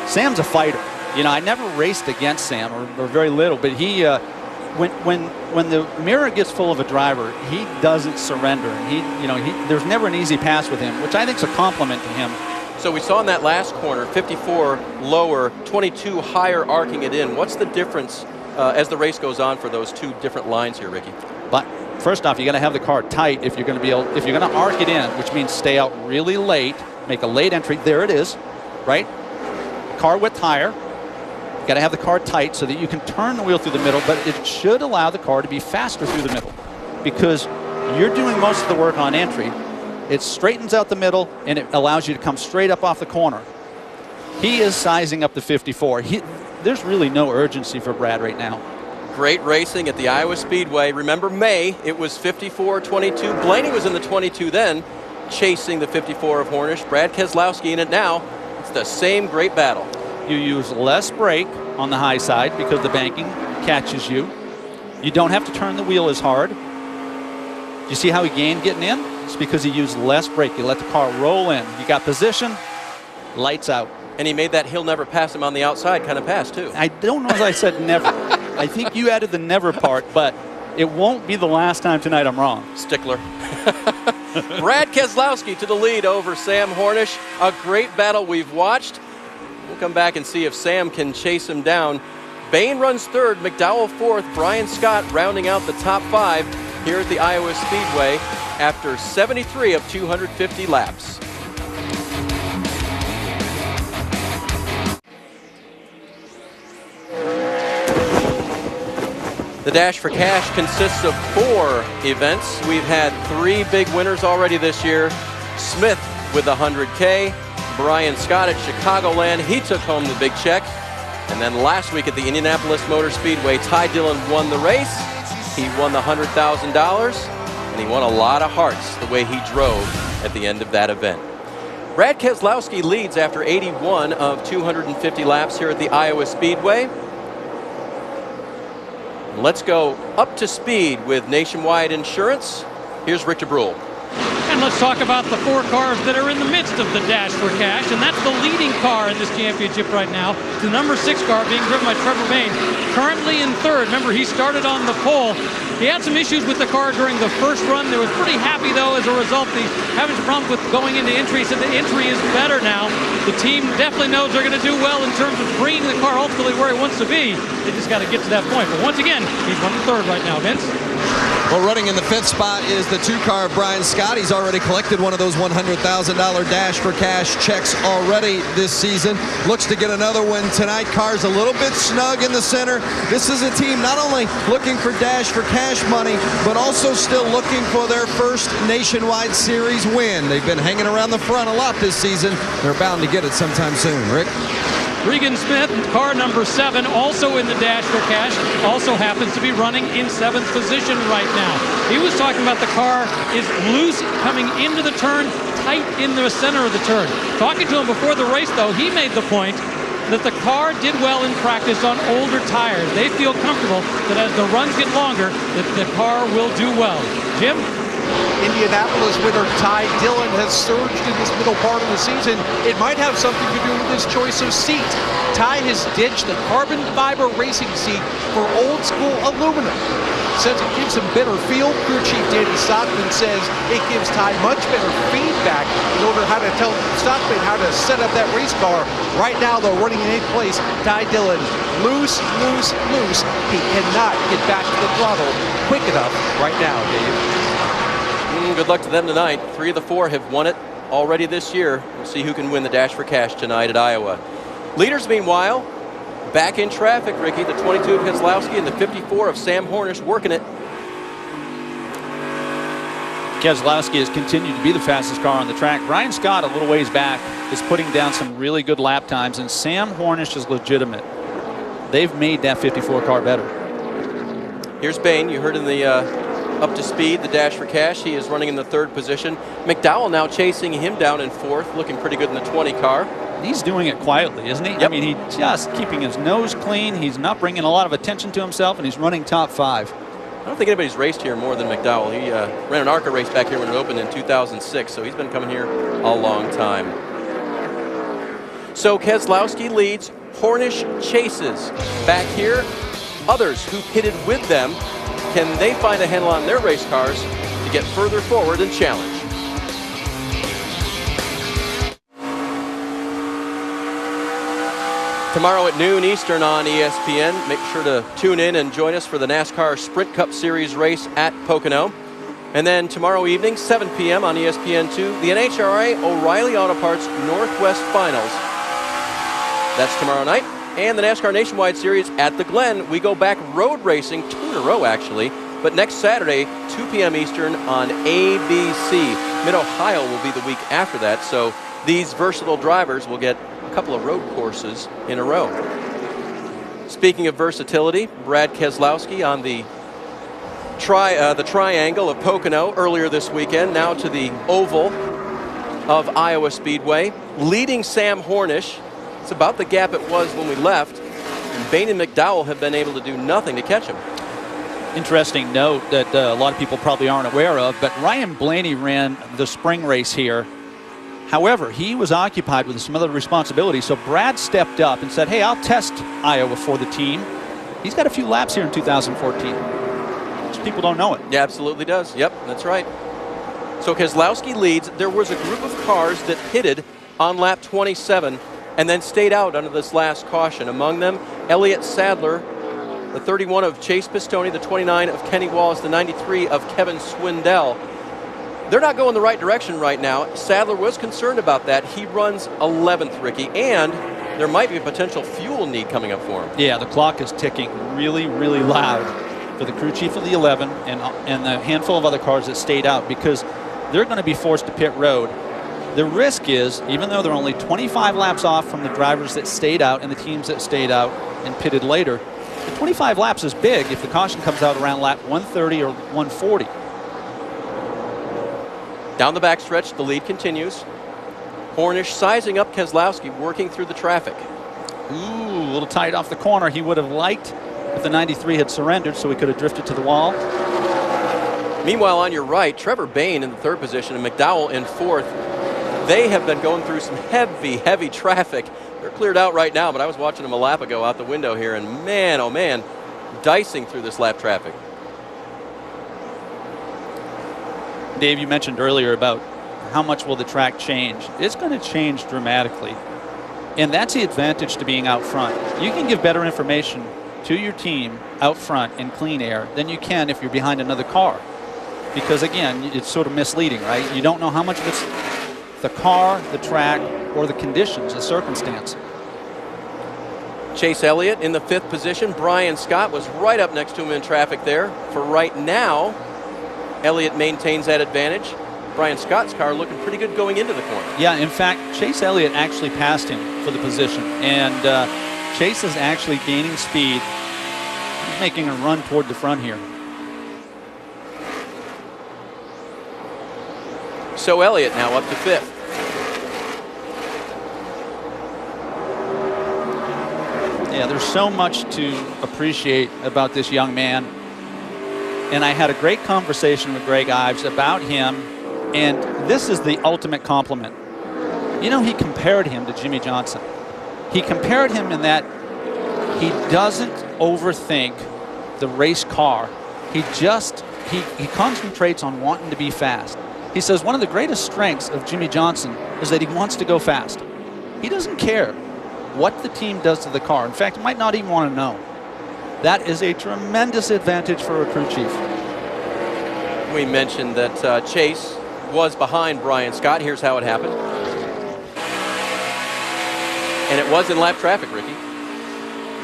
Sam's a fighter. You know, I never raced against Sam, or very little, but he, when the mirror gets full of a driver, he doesn't surrender. And there's never an easy pass with him, which I think is a compliment to him. So we saw in that last corner, 54 lower, 22 higher, arcing it in. What's the difference as the race goes on for those 2 different lines here, Ricky? But first off, you got to have the car tight if you're going to arc it in, which means stay out really late, make a late entry. There it is, right? Car width higher, You got to have the car tight so that you can turn the wheel through the middle, but it should allow the car to be faster through the middle because you're doing most of the work on entry. It straightens out the middle, and it allows you to come straight up off the corner. He is sizing up the 54. There's really no urgency for Brad right now. Great racing at the Iowa Speedway. Remember May, it was 54-22. Blaney was in the 22 then, chasing the 54 of Hornish. Brad Keselowski in it now. It's the same great battle. You use less brake on the high side because the banking catches you. You don't have to turn the wheel as hard. Do you see how he gained getting in? It's because he used less brake. You let the car roll in. You got position, lights out. And he made that he'll never pass him on the outside kind of pass, too. I don't know if I said never. I think you added the never part, but it won't be the last time tonight I'm wrong. Stickler. Brad Keselowski to the lead over Sam Hornish. A great battle we've watched. We'll come back and see if Sam can chase him down. Bain runs third, McDowell fourth, Brian Scott rounding out the top 5 here at the Iowa Speedway after 73 of 250 laps. The Dash for Cash consists of 4 events. We've had 3 big winners already this year. Smith with the 100K, Brian Scott at Chicagoland, he took home the big check. And then last week at the Indianapolis Motor Speedway, Ty Dillon won the race. He won the $100,000, and he won a lot of hearts the way he drove at the end of that event. Brad Keselowski leads after 81 of 250 laps here at the Iowa Speedway. Let's go up to speed with Nationwide Insurance. Here's Rick DeBrule. And let's talk about the 4 cars that are in the midst of the Dash for Cash, and that's the leading car in this championship right now. The number 6 car being driven by Trevor Bain, currently in 3rd. Remember, he started on the pole. He had some issues with the car during the first run. They was pretty happy, though, as a result. He's having some problems with going into entry. He said the entry is better now. The team definitely knows they're going to do well in terms of bringing the car ultimately where he wants to be. They just got to get to that point. But once again, he's running 3rd right now, Vince. Well, running in the 5th spot is the 2 car of Brian Scott. He's already collected one of those $100,000 Dash for Cash checks already this season. Looks to get another one tonight. Car's a little bit snug in the center. This is a team not only looking for Dash for Cash money, but also still looking for their first Nationwide Series win. They've been hanging around the front a lot this season. They're bound to get it sometime soon. Rick? Regan Smith, car number 7, also in the Dash for Cash, also happens to be running in 7th position right now. He was talking about the car is loose coming into the turn, tight in the center of the turn. Talking to him before the race, though, he made the point that the car did well in practice on older tires. They feel comfortable that as the runs get longer, that the car will do well. Jim? Indianapolis winner Ty Dillon has surged in this middle part of the season. It might have something to do with his choice of seat. Ty has ditched the carbon fiber racing seat for old school aluminum. Since it gives him better feel, crew chief Danny Stockman says it gives Ty much better feedback in order how to tell Stockman how to set up that race car. Right now, though, running in 8th place, Ty Dillon, loose. He cannot get back to the throttle quick enough right now, Dave. Good luck to them tonight. 3 of the 4 have won it already this year. We'll see who can win the Dash for Cash tonight at Iowa. Leaders, meanwhile, back in traffic, Ricky. The 22 of Keselowski and the 54 of Sam Hornish working it. Keselowski has continued to be the fastest car on the track. Brian Scott, a little ways back, is putting down some really good lap times, and Sam Hornish is legitimate. They've made that 54 car better. Here's Bain. You heard in the up to speed, the Dash for Cash. He is running in the 3rd position. McDowell now chasing him down in 4th, looking pretty good in the 20 car. He's doing it quietly, isn't he? Yep. I mean, he's just keeping his nose clean. He's not bringing a lot of attention to himself, and he's running top 5. I don't think anybody's raced here more than McDowell. He ran an ARCA race back here when it opened in 2006, so he's been coming here a long time. So Keselowski leads, Hornish chases. Back here, others who pitted with them, can they find a handle on their race cars to get further forward and challenge? Tomorrow at noon Eastern on ESPN. Make sure to tune in and join us for the NASCAR Sprint Cup Series race at Pocono. And then tomorrow evening, 7 p.m. on ESPN2, the NHRA O'Reilly Auto Parts Northwest Finals. That's tomorrow night. and the NASCAR Nationwide Series at the Glen. We go back road racing, 2 in a row actually, but next Saturday, 2 p.m. Eastern on ABC. Mid-Ohio will be the week after that, so these versatile drivers will get a couple of road courses in a row. Speaking of versatility, Brad Keselowski on the triangle of Pocono earlier this weekend, now to the oval of Iowa Speedway, leading Sam Hornish. It's about the gap it was when we left, and Bain and McDowell have been able to do nothing to catch him. Interesting note that a lot of people probably aren't aware of, but Ryan Blaney ran the spring race here. However, he was occupied with some other responsibilities, so Brad stepped up and said, hey, I'll test Iowa for the team. He's got a few laps here in 2014. People don't know it. Yeah, absolutely does. Yep, that's right. So Keselowski leads. There was a group of cars that pitted on lap 27 and then stayed out under this last caution. Among them, Elliott Sadler, the 31 of Chase Pistone, the 29 of Kenny Wallace, the 93 of Kevin Swindell. They're not going the right direction right now. Sadler was concerned about that. He runs 11th, Ricky, and there might be a potential fuel need coming up for him. Yeah, the clock is ticking really, really loud for the crew chief of the 11 and the handful of other cars that stayed out, because they're going to be forced to pit road. The risk is, even though they're only 25 laps off from the drivers that stayed out and the teams that stayed out and pitted later, the 25 laps is big if the caution comes out around lap 130 or 140. Down the backstretch, the lead continues. Hornish sizing up Keselowski, working through the traffic. Ooh, a little tight off the corner. He would have liked if the 93 had surrendered, so he could have drifted to the wall. Meanwhile, on your right, Trevor Bayne in the 3rd position and McDowell in 4th. They have been going through some heavy traffic. They're cleared out right now, but I was watching them a lap ago out the window here, and man, oh man, dicing through this lap traffic. Dave, you mentioned earlier about how much will the track change. It's going to change dramatically, and that's the advantage to being out front. You can give better information to your team out front in clean air than you can if you're behind another car, because again, it's sort of misleading, right? You don't know how much of it's the car, the track, or the conditions, the circumstance. Chase Elliott in the 5th position. Brian Scott was right up next to him in traffic there. For right now, Elliott maintains that advantage. Brian Scott's car looking pretty good going into the corner. Yeah, in fact, Chase Elliott actually passed him for the position, and Chase is actually gaining speed. He's making a run toward the front here. So Elliott now up to 5th. Yeah, there's so much to appreciate about this young man. And I had a great conversation with Greg Ives about him, and this is the ultimate compliment. You know, he compared him to Jimmy Johnson. He compared him in that he doesn't overthink the race car. He concentrates on wanting to be fast. He says one of the greatest strengths of Jimmy Johnson is that he wants to go fast. He doesn't care what the team does to the car. In fact, he might not even want to know. That is a tremendous advantage for a crew chief. We mentioned that Chase was behind Brian Scott. Here's how it happened. And it was in lap traffic, Ricky.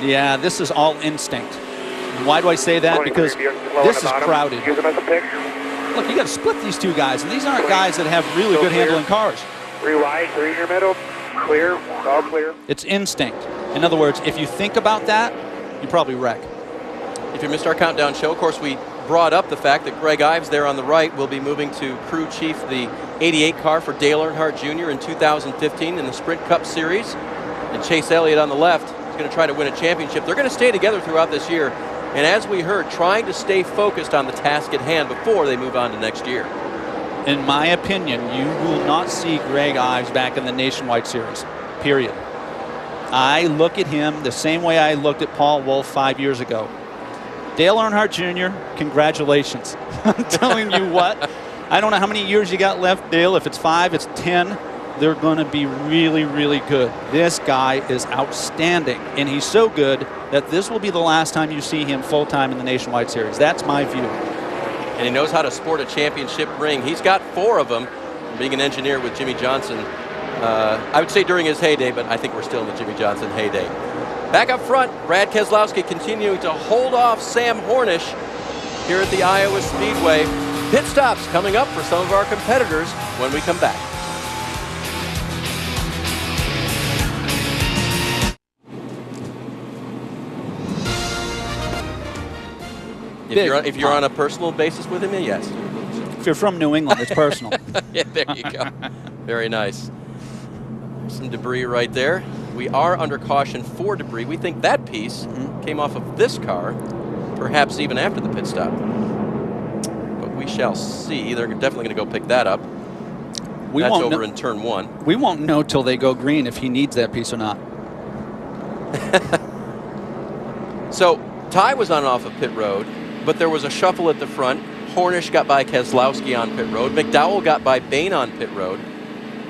Yeah, this is all instinct. And why do I say that? Because this is crowded. Look, you got to split these two guys, and these aren't guys that have really good handling cars. 3 wide, 3 in your middle, clear, all clear. It's instinct. In other words, if you think about that, you probably wreck. If you missed our countdown show, of course, we brought up the fact that Greg Ives there on the right will be moving to crew chief the 88 car for Dale Earnhardt Jr. in 2015 in the Sprint Cup Series. And Chase Elliott on the left is going to try to win a championship. They're going to stay together throughout this year. And as we heard, trying to stay focused on the task at hand before they move on to next year. In my opinion, you will not see Greg Ives back in the Nationwide Series, period. I look at him the same way I looked at Paul Wolfe 5 years ago. Dale Earnhardt Jr., congratulations. I'm telling you what, I don't know how many years you got left, Dale. If it's 5, it's 10. They're going to be really, really good. This guy is outstanding, and he's so good that this will be the last time you see him full-time in the Nationwide Series. That's my view. And he knows how to sport a championship ring. He's got 4 of them, being an engineer with Jimmy Johnson. I would say during his heyday, but I think we're still in the Jimmy Johnson heyday. Back up front, Brad Keselowski continuing to hold off Sam Hornish here at the Iowa Speedway. Pit stops coming up for some of our competitors when we come back. If you're on a personal basis with him, yes. If you're from New England, it's personal. Yeah, there you go. Very nice. Some debris right there. We are under caution for debris. We think that piece came off of this car, perhaps even after the pit stop. But we shall see. They're definitely going to go pick that up. That's over in turn 1. We won't know till they go green if he needs that piece or not. So Ty was on and off of pit road, but there was a shuffle at the front. Hornish got by Keselowski on pit road. McDowell got by Bain on pit road.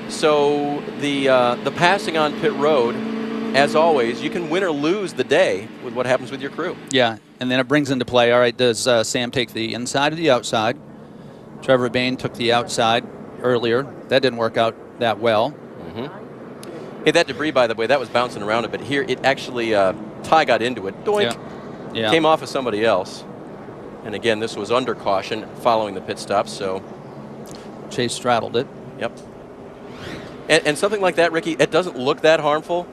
So the passing on pit road, as always, you can win or lose the day with what happens with your crew. Yeah, and then it brings into play, all right, does Sam take the inside or the outside? Trevor Bain took the outside earlier. That didn't work out that well. Hey, that debris, by the way, that was bouncing around a bit. Here, it actually, Ty got into it. Doink. Yeah. Came off of somebody else. And again, this was under caution following the pit stop, so. Chase straddled it. Yep. And something like that, Ricky, it doesn't look that harmful,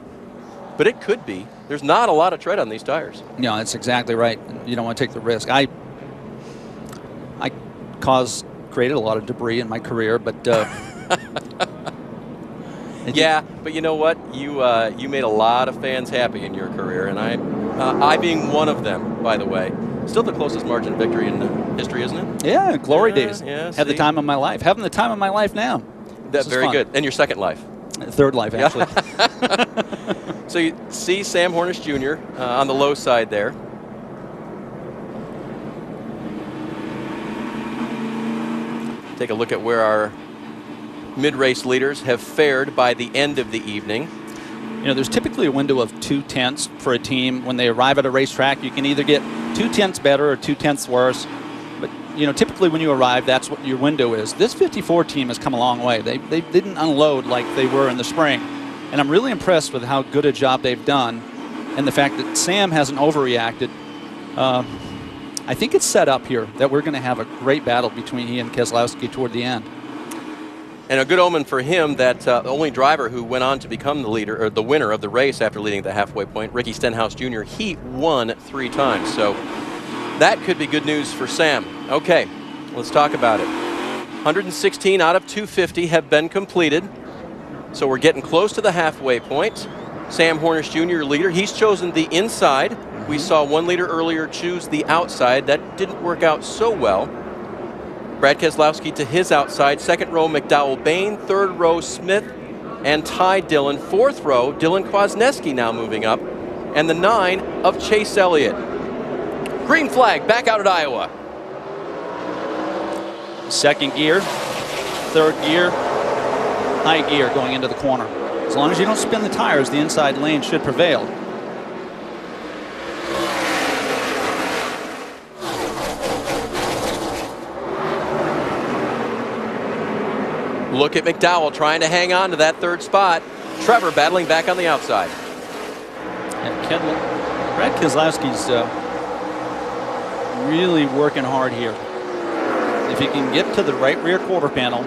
but it could be. There's not a lot of tread on these tires. No, that's exactly right. You don't want to take the risk. I created a lot of debris in my career, but yeah, but you know what? You made a lot of fans happy in your career, and I being one of them, by the way. Still the closest margin of victory in history, isn't it? Yeah, glory days. Yeah, had the time of my life. Having the time of my life now. That's very fun. Good. And your second life. Third life, actually. So you see Sam Hornish Jr. On the low side there. Take a look at where our mid-race leaders have fared by the end of the evening. You know, there's typically a window of 2/10 for a team. When they arrive at a racetrack, you can either get 2/10 better or 2/10 worse. But, you know, typically when you arrive, that's what your window is. This 54 team has come a long way. They didn't unload like they were in the spring. And I'm really impressed with how good a job they've done and the fact that Sam hasn't overreacted. I think it's set up here that we're going to have a great battle between he and Keselowski toward the end. And a good omen for him that the only driver who went on to become the leader or the winner of the race after leading at the halfway point, Ricky Stenhouse Jr., he won 3 times. So that could be good news for Sam. Okay, let's talk about it. 116 out of 250 have been completed. So we're getting close to the halfway point. Sam Hornish Jr., leader, he's chosen the inside. We saw one leader earlier choose the outside. That didn't work out so well. Brad Keselowski to his outside. Second row, McDowell Bain. Third row, Smith and Ty Dillon. Fourth row, Dylan Kwasniewski now moving up. And the 9 of Chase Elliott. Green flag back out at Iowa. Second gear, third gear, high gear going into the corner. As long as you don't spin the tires, the inside lane should prevail. Look at McDowell trying to hang on to that third spot. Trevor battling back on the outside. Yeah, Brad Keselowski's really working hard here. If he can get to the right rear quarter panel,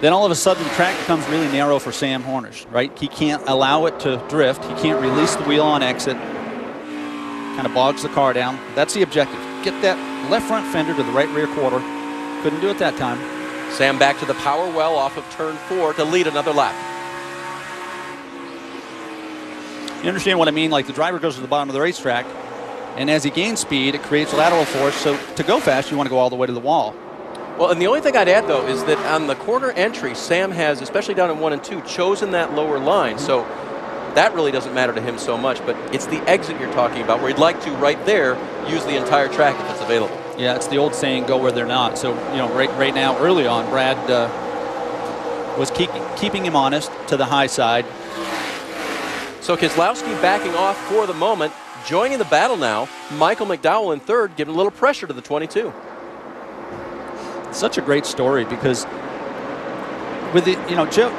then all of a sudden the track becomes really narrow for Sam Hornish, right? He can't allow it to drift. He can't release the wheel on exit. Kind of bogs the car down. That's the objective. Get that left front fender to the right rear quarter. Couldn't do it that time. Sam back to the power well off of turn 4 to lead another lap. You understand what I mean? Like the driver goes to the bottom of the racetrack, and as he gains speed, it creates lateral force. So to go fast, you want to go all the way to the wall. Well, and the only thing I'd add, though, is that on the corner entry, Sam has, especially down in 1 and 2, chosen that lower line. So that really doesn't matter to him so much. But it's the exit you're talking about, where he'd like to, right there, use the entire track if it's available. Yeah, it's the old saying, go where they're not. So, you know, right now, early on, Brad was keeping him honest to the high side. So Keselowski backing off for the moment. Joining the battle now, Michael McDowell in third, giving a little pressure to the 22. Such a great story because with the, you know, Joe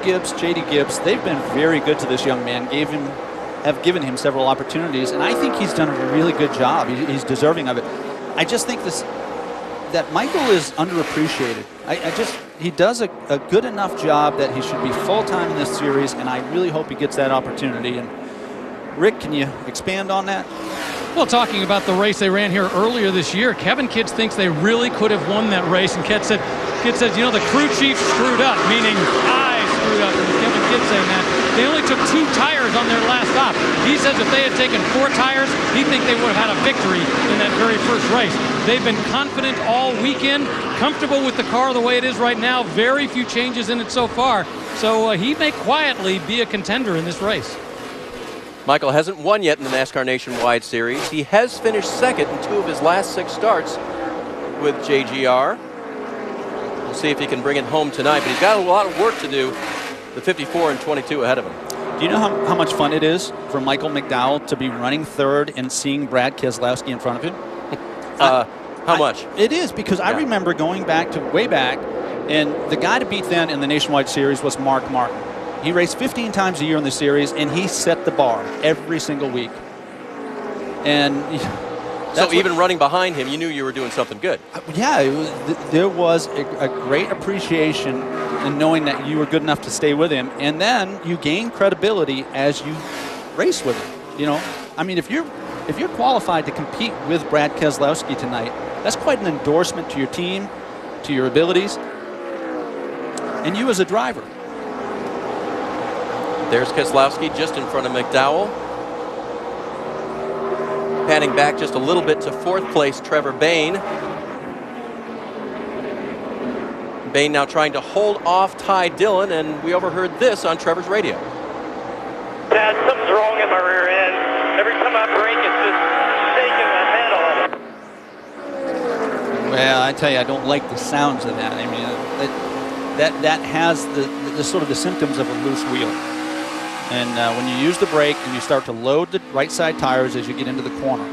Gibbs, JD Gibbs, they've been very good to this young man. Gave him have given him several opportunities, and I think he's done a really good job. He's deserving of it. I just think that Michael is underappreciated. He does a good enough job that he should be full-time in this series, and I really hope he gets that opportunity. And Rick, can you expand on that? Well, talking about the race they ran here earlier this year, Kevin Kidd thinks they really could have won that race, and Kidd says, the crew chief screwed up, meaning I screwed up, and Kevin Kidd saying that. They only took 2 tires on their last stop. He says if they had taken 4 tires, he think they would have had a victory in that very first race. They've been confident all weekend, comfortable with the car the way it is right now, very few changes in it so far. So he may quietly be a contender in this race. Michael hasn't won yet in the NASCAR Nationwide Series. He has finished second in 2 of his last 6 starts with JGR. We'll see if he can bring it home tonight, but he's got a lot of work to do. The 54 and 22 ahead of him. Do you know how much fun it is for Michael McDowell to be running third and seeing Brad Keselowski in front of him? How much? It is, because I remember going back to way back, and the guy to beat then in the Nationwide Series was Mark Martin. He raced 15 times a year in the series, and he set the bar every single week. And so even running behind him, you knew you were doing something good. Yeah, there was a great appreciation in knowing that you were good enough to stay with him, and then you gain credibility as you race with him. I mean, if you're qualified to compete with Brad Keselowski tonight, that's quite an endorsement to your team, to your abilities, and you as a driver. There's Keselowski just in front of McDowell. Panning back just a little bit to 4th place, Trevor Bayne. Bayne now trying to hold off Ty Dillon, and we overheard this on Trevor's radio. Dad, something's wrong in my rear end. Every time I brake, it's just shaking the head off. Well, I tell you, I don't like the sounds of that. I mean, that has the sort of the symptoms of a loose wheel. And when you use the brake and you start to load the right side tires as you get into the corner,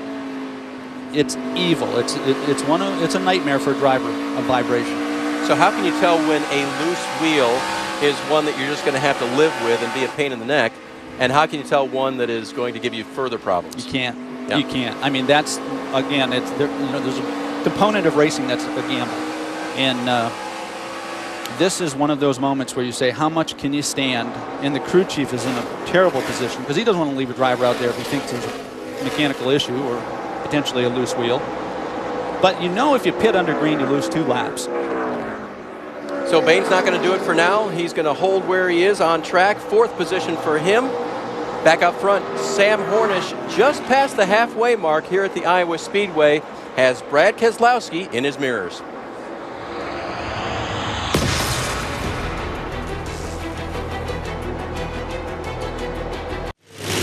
it's evil. It's a nightmare for a driver, a vibration. So how can you tell when a loose wheel is one that you're just going to have to live with and be a pain in the neck, and how can you tell one that is going to give you further problems? You can't. Yeah. You can't. I mean, that's again, there's a component of racing that's a gamble, and this is one of those moments where you say, how much can you stand? And the crew chief is in a terrible position because he doesn't want to leave a driver out there if he thinks there's a mechanical issue or potentially a loose wheel. But if you pit under green, you lose 2 laps. So Bayne's not going to do it for now. He's going to hold where he is on track. 4th position for him. Back up front, Sam Hornish, just past the halfway mark here at the Iowa Speedway, has Brad Keselowski in his mirrors.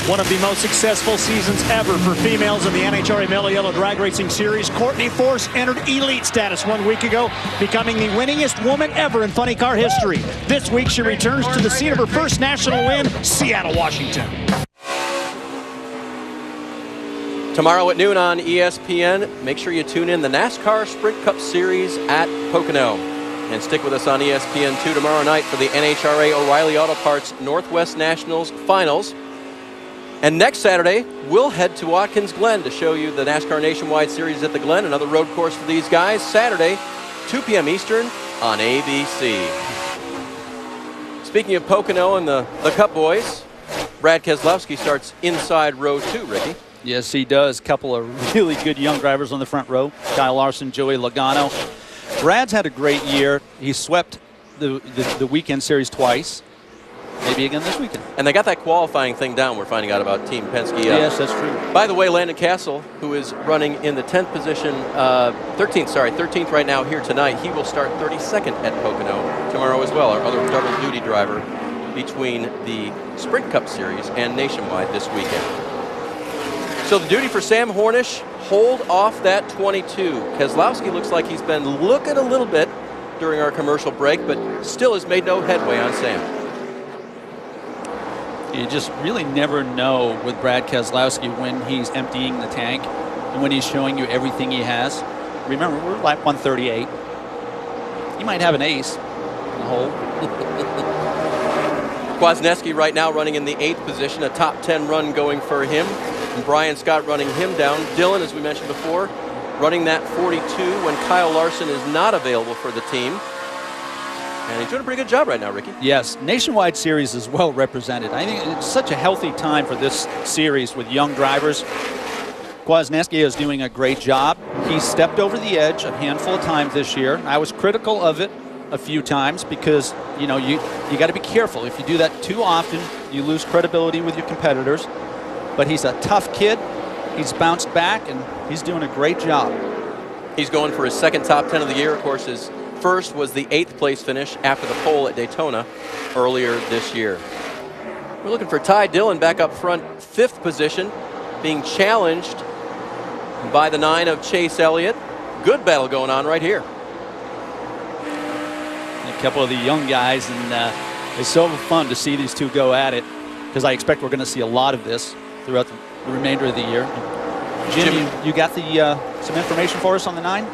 One of the most successful seasons ever for females in the NHRA Mellow Yellow Drag Racing Series. Courtney Force entered elite status 1 week ago, becoming the winningest woman ever in funny car history. This week, she returns to the scene of her first national win, Seattle, Washington. Tomorrow at noon on ESPN, make sure you tune in the NASCAR Sprint Cup Series at Pocono. And stick with us on ESPN2 tomorrow night for the NHRA O'Reilly Auto Parts Northwest Nationals Finals. And next Saturday, we'll head to Watkins Glen to show you the NASCAR Nationwide Series at the Glen, another road course for these guys. Saturday, 2 p.m. Eastern on ABC. Speaking of Pocono and the Cup boys, Brad Keselowski starts inside row 2, Ricky. Yes, he does. Couple of really good young drivers on the front row. Kyle Larson, Joey Logano. Brad's had a great year. He swept the weekend series twice. Maybe again this weekend. And they got that qualifying thing down. We're finding out about Team Penske. Yes, that's true. By the way, Landon Castle, who is running in the 10th position, 13th right now here tonight, he will start 32nd at Pocono tomorrow as well. Our other double duty driver between the Sprint Cup Series and Nationwide this weekend. So the duty for Sam Hornish, hold off that 22. Keselowski looks like he's been looking a little bit during our commercial break, but still has made no headway on Sam. You just really never know with Brad Keselowski when he's emptying the tank and when he's showing you everything he has. Remember, we're lap 138. He might have an ace in the hole. Kwasniewski right now running in the 8th position, a top 10 run going for him. And Brian Scott running him down. Dillon, as we mentioned before, running that 42 when Kyle Larson is not available for the team. And he's doing a pretty good job right now, Ricky. Yes, Nationwide Series is well represented. I think it's such a healthy time for this series with young drivers. Kwasniewski is doing a great job. He stepped over the edge a handful of times this year. I was critical of it a few times because, you know, you got to be careful. If you do that too often, you lose credibility with your competitors. But he's a tough kid. He's bounced back, and he's doing a great job. He's going for his 2nd top 10 of the year. Of course, his first was the 8th place finish after the pole at Daytona earlier this year. We're looking for Ty Dillon back up front, 5th position, being challenged by the 9 of Chase Elliott. Good battle going on right here. A couple of the young guys, and it's so fun to see these two go at it because I expect we're going to see a lot of this throughout the remainder of the year. Jim, you got the some information for us on the 9?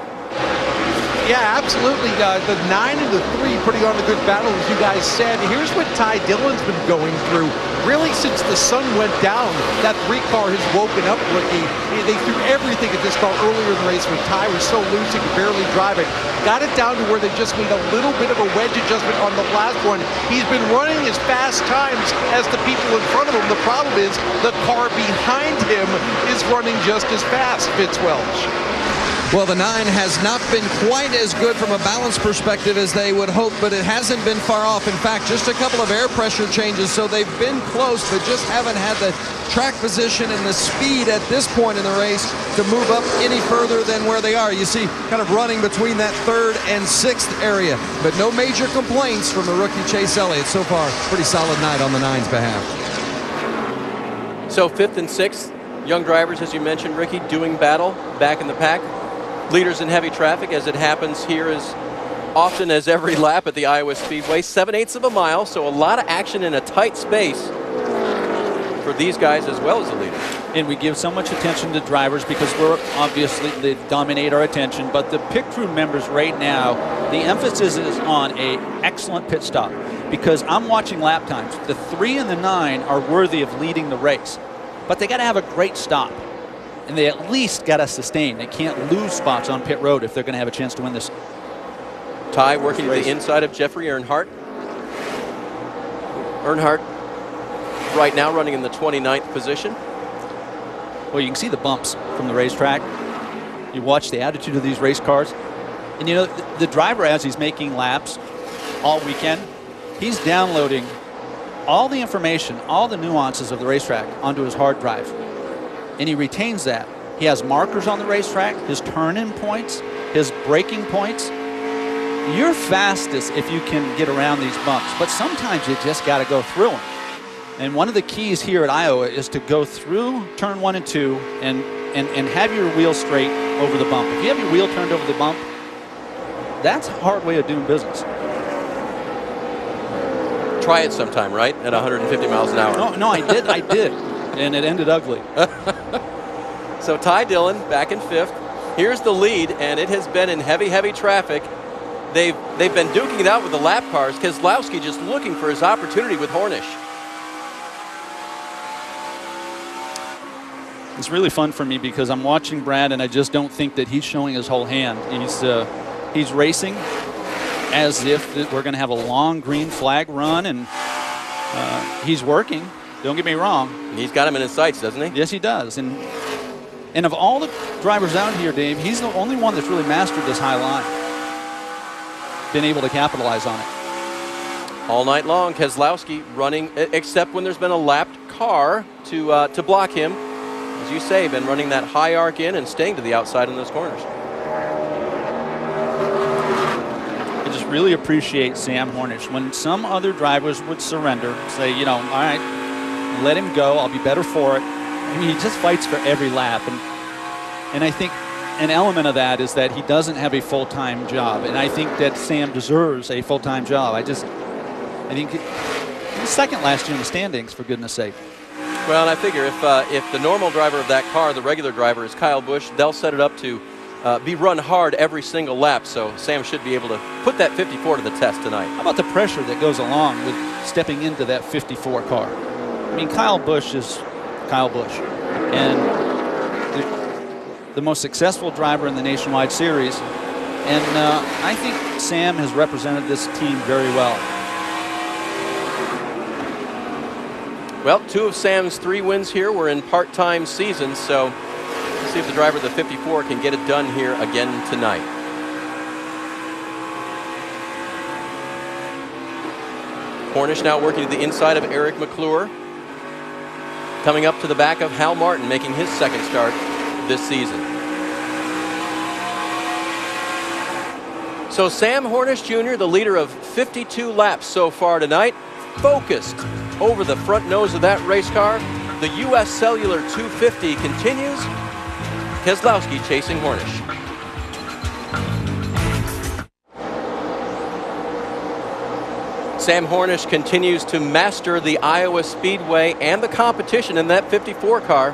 Yeah, absolutely. The 9 and the 3 putting on a good battle, as you guys said. Here's what Ty Dillon's been going through. Really, since the sun went down, that 3 car has woken up, Rookie. They threw everything at this car earlier in the race when Ty was so loose he could barely drive it. Got it down to where they just made a little bit of a wedge adjustment on the last one. He's been running as fast times as the people in front of him. The problem is the car behind him is running just as fast, Fitz Welch. Well, the 9 has not been quite as good from a balance perspective as they would hope, but it hasn't been far off. In fact, just a couple of air pressure changes, so they've been close, but just haven't had the track position and the speed at this point in the race to move up any further than where they are. You see, kind of running between that 3rd and 6th area, but no major complaints from the rookie Chase Elliott so far. Pretty solid night on the 9's behalf. So 5th and 6th, young drivers, as you mentioned, Ricky, doing battle back in the pack. Leaders in heavy traffic, as it happens here as often as every lap at the Iowa Speedway. 7/8 of a mile, so a lot of action in a tight space for these guys as well as the leaders. And we give so much attention to drivers because we're obviously, they dominate our attention, but the pit crew members right now, the emphasis is on a excellent pit stop because I'm watching lap times. The 3 and the 9 are worthy of leading the race, but they got to have a great stop. And they at least got to sustain. They can't lose spots on pit road if they're going to have a chance to win this. Ty working to the inside of Jeffrey Earnhardt. Earnhardt right now running in the 29th position. Well, you can see the bumps from the racetrack. You watch the attitude of these race cars. And you know, the driver, as he's making laps all weekend, he's downloading all the information, all the nuances of the racetrack onto his hard drive. And he retains that. He has markers on the racetrack, his turn-in points, his braking points. You're fastest if you can get around these bumps, but sometimes you just got to go through them. And one of the keys here at Iowa is to go through turn 1 and 2 and have your wheel straight over the bump. If you have your wheel turned over the bump, that's a hard way of doing business. Try it sometime, right? At 150 miles an hour. No, I did. And it ended ugly. So Ty Dillon back in 5th. Here's the lead, and it has been in heavy traffic. They've been duking it out with the lap cars. Keselowski just looking for his opportunity with Hornish. It's really fun for me because I'm watching Brad, and I just don't think that he's showing his whole hand. He's racing as if we're going to have a long green flag run, and he's working. Don't get me wrong. He's got him in his sights, doesn't he? Yes, he does. And of all the drivers out here, Dave, he's the only one that's really mastered this high line. Been able to capitalize on it. All night long, Keselowski running, except when there's been a lapped car to block him. As you say, been running that high arc in and staying to the outside in those corners. I just really appreciate Sam Hornish. When some other drivers would surrender, say, you know, all right, let him go, I'll be better for it. I mean, he just fights for every lap. And I think an element of that is that he doesn't have a full-time job. And I think that Sam deserves a full-time job. I think he was second last year in the standings, for goodness sake. Well, and I figure if the normal driver of that car, the regular driver, is Kyle Busch, they'll set it up to be run hard every single lap. So Sam should be able to put that 54 to the test tonight. How about the pressure that goes along with stepping into that 54 car. I mean, Kyle Busch is Kyle Busch. And the most successful driver in the Nationwide Series. And I think Sam has represented this team very well. Well, 2 of Sam's 3 wins here were in part-time seasons, so let's see if the driver of the 54 can get it done here again tonight. Cornish now working to the inside of Eric McClure. Coming up to the back of Hal Martin, making his second start this season. So Sam Hornish Jr., the leader of 52 laps so far tonight, focused over the front nose of that race car. The U.S. Cellular 250 continues. Keselowski chasing Hornish. Sam Hornish continues to master the Iowa Speedway and the competition in that 54 car.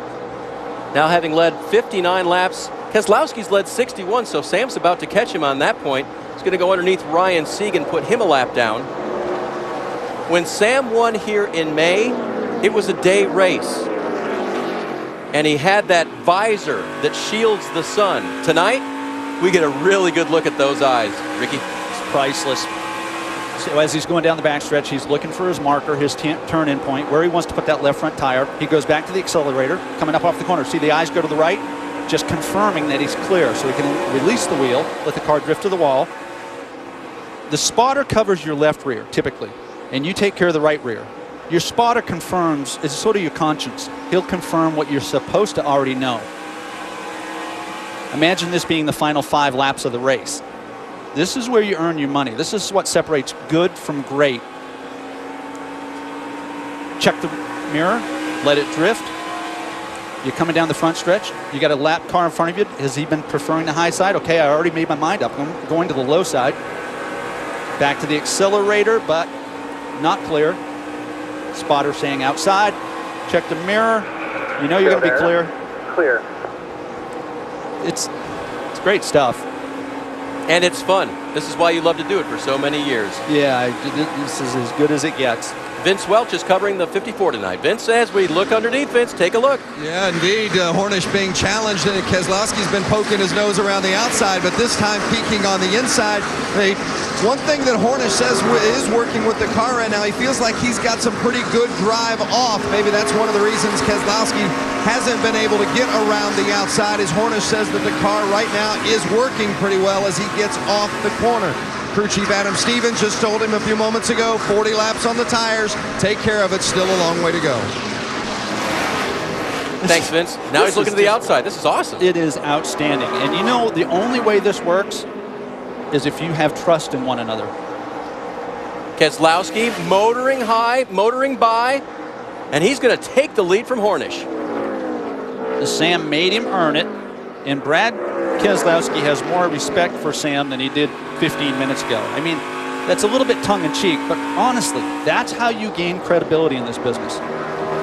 Now having led 59 laps, Keselowski's led 61, so Sam's about to catch him on that point. He's going to go underneath Ryan Sieg and put him a lap down. When Sam won here in May, it was a day race. And he had that visor that shields the sun. Tonight, we get a really good look at those eyes, Ricky. It's priceless. So as he's going down the backstretch, he's looking for his marker, his turn-in point, where he wants to put that left front tire. He goes back to the accelerator, coming up off the corner. See the eyes go to the right? Just confirming that he's clear so he can release the wheel, let the car drift to the wall. The spotter covers your left rear, typically, and you take care of the right rear. Your spotter confirms, it's sort of your conscience. He'll confirm what you're supposed to already know. Imagine this being the final 5 laps of the race. This is where you earn your money. This is what separates good from great. Check the mirror, let it drift. You're coming down the front stretch. You got a lap car in front of you. Has he been preferring the high side? Okay, I already made my mind up. I'm going to the low side. Back to the accelerator, but not clear. Spotter saying outside. Check the mirror. You know you're going to be clear. Clear. It's great stuff. And it's fun. This is why you love to do it for so many years. Yeah, this is as good as it gets. Vince Welch is covering the 54 tonight. Vince says we look underneath, Vince. Take a look. Yeah, indeed. Hornish being challenged, and Keselowski's been poking his nose around the outside, but this time peeking on the inside. One thing that Hornish says is working with the car right now, he feels like he's got some pretty good drive off. Maybe that's one of the reasons Keselowski hasn't been able to get around the outside, as Hornish says that the car right now is working pretty well as he gets off the corner. Crew Chief Adam Stevens just told him a few moments ago, 40 laps on the tires. Take care of it. Still a long way to go. Thanks, Vince. Now he's looking to the outside. This is awesome. It is outstanding. And you know, the only way this works is if you have trust in one another. Keselowski motoring high, motoring by, and he's going to take the lead from Hornish. Sam made him earn it, and Brad Keselowski has more respect for Sam than he did 15 minutes ago. I mean, that's a little bit tongue-in-cheek, but honestly, that's how you gain credibility in this business.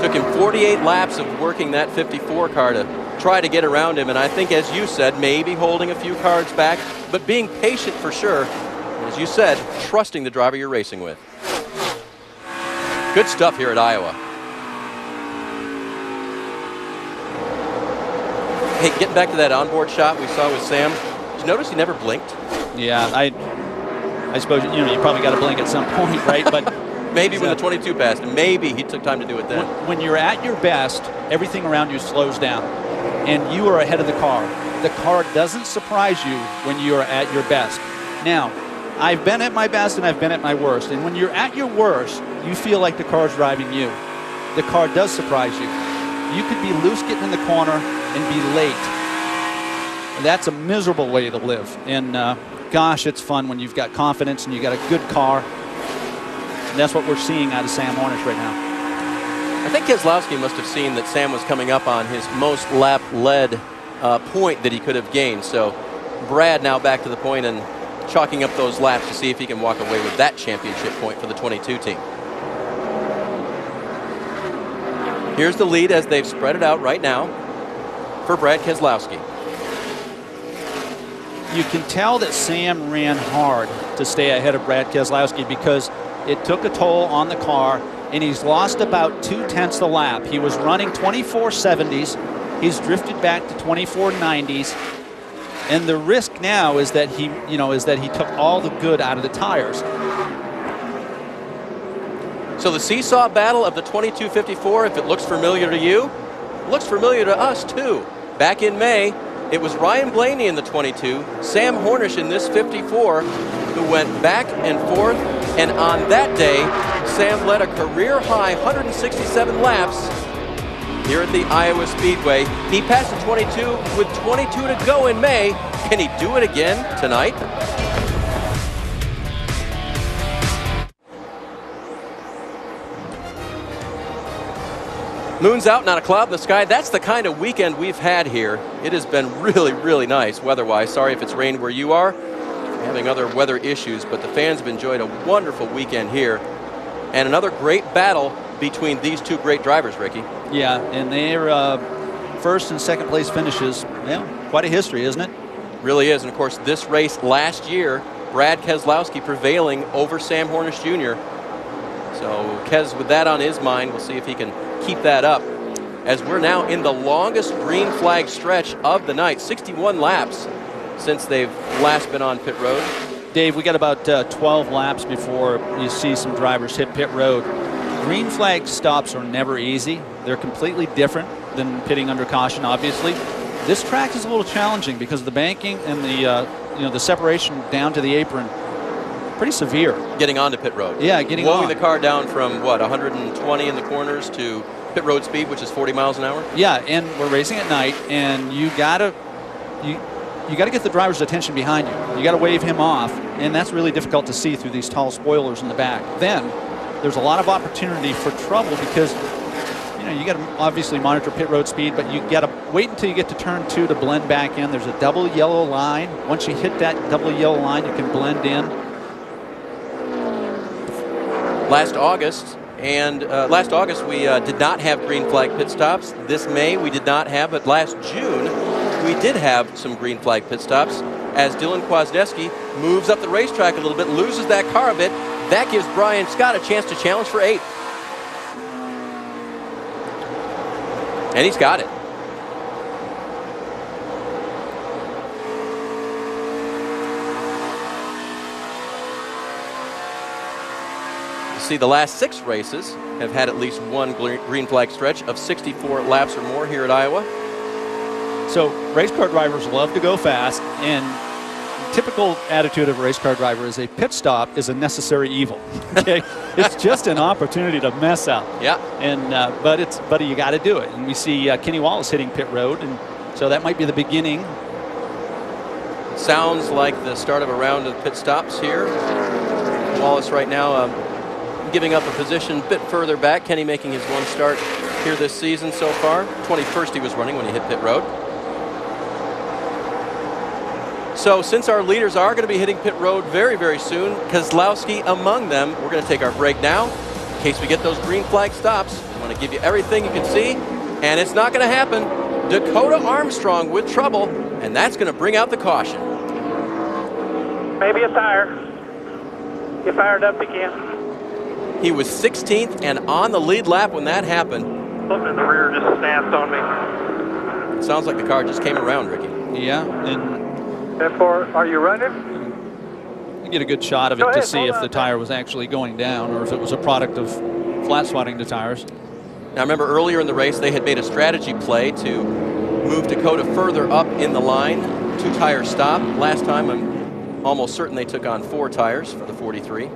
Took him 48 laps of working that 54 car to try to get around him, and I think, as you said, maybe holding a few cards back, but being patient for sure. As you said, trusting the driver you're racing with. Good stuff here at Iowa. Hey, getting back to that onboard shot we saw with Sam, did you notice he never blinked? Yeah, I suppose you probably got to blink at some point, right? But maybe when the 22 passed, maybe he took time to do it then. When you're at your best, everything around you slows down, and you are ahead of the car. The car doesn't surprise you when you are at your best. Now, I've been at my best and I've been at my worst, and when you're at your worst, you feel like the car's driving you. The car does surprise you. You could be loose getting in the corner and be late. That's a miserable way to live. And gosh, it's fun when you've got confidence and you got a good car. And that's what we're seeing out of Sam Hornish right now. I think Keselowski must have seen that Sam was coming up on his most lap led point that he could have gained. So Brad now back to the point and chalking up those laps to see if he can walk away with that championship point for the 22 team. Here's the lead as they've spread it out right now for Brad Keselowski. You can tell that Sam ran hard to stay ahead of Brad Keselowski because It took a toll on the car, and he's lost about 2/10 a lap. He was running 2470s. He's drifted back to 2490s. And the risk now is that he took all the good out of the tires. So the seesaw battle of the 2254, if it looks familiar to you, looks familiar to us too. Back in May, it was Ryan Blaney in the 22, Sam Hornish in this 54, who went back and forth. And on that day, Sam led a career-high 167 laps here at the Iowa Speedway. He passed the 22 with 22 to go in May. Can he do it again tonight? Moon's out, not a cloud in the sky. That's the kind of weekend we've had here. It has been really, really nice weather-wise. Sorry if it's rained where you are. We're having other weather issues, but the fans have enjoyed a wonderful weekend here. And another great battle between these two great drivers, Ricky. Yeah, and their first and second place finishes, well, quite a history, isn't it? Really is. And of course, this race last year, Brad Keselowski prevailing over Sam Hornish Jr. So Kes, with that on his mind, we'll see if he can keep that up, as we're now in the longest green flag stretch of the night, 61 laps since they've last been on pit road. Dave, we got about 12 laps before you see some drivers hit pit road. Green flag stops are never easy. They're completely different than pitting under caution, obviously. This track is a little challenging because of the banking and the separation down to the apron. Pretty severe. Getting onto pit road. Yeah, getting on. Blowing the car down from, what, 120 in the corners to pit road speed, which is 40 miles an hour? Yeah, and we're racing at night, and you gotta get the driver's attention behind you. You gotta wave him off, and that's really difficult to see through these tall spoilers in the back. Then there's a lot of opportunity for trouble because you got to obviously monitor pit road speed, but you got to wait until you get to turn 2 to blend back in. There's a double yellow line. Once you hit that double yellow line, you can blend in. Last August we did not have green flag pit stops. This May we did not have, but last June we did have some green flag pit stops as Dylan Kwasniewski moves up the racetrack a little bit, loses that car a bit. That gives Brian Scott a chance to challenge for 8th. And he's got it. See, the last 6 races have had at least one green flag stretch of 64 laps or more here at Iowa. So race car drivers love to go fast, and typical attitude of a race car driver is a pit stop is a necessary evil. Okay, it's just an opportunity to mess up. Yeah. And but you got to do it. And we see Kenny Wallace hitting pit road, and so that might be the beginning. Sounds like the start of a round of pit stops here. Wallace right now giving up a position a bit further back. Kenny making his one start here this season so far. 21st he was running when he hit pit road. So since our leaders are going to be hitting pit road very, very soon, Keselowski among them, we're going to take our break now. In case we get those green flag stops, I want to give you everything you can see, and it's not going to happen. Dakota Armstrong with trouble, and that's going to bring out the caution. Maybe a tire. Get fired up again. He was 16th and on the lead lap when that happened. Something in the rear just snapped on me. It sounds like the car just came around, Ricky. Yeah, and therefore, are you running? You get a good shot of it to see if the tire was actually going down or if it was a product of flat spotting the tires. Now remember earlier in the race they had made a strategy play to move Dakota further up in the line, 2-tire stop. Last time I'm almost certain they took on 4 tires for the 43.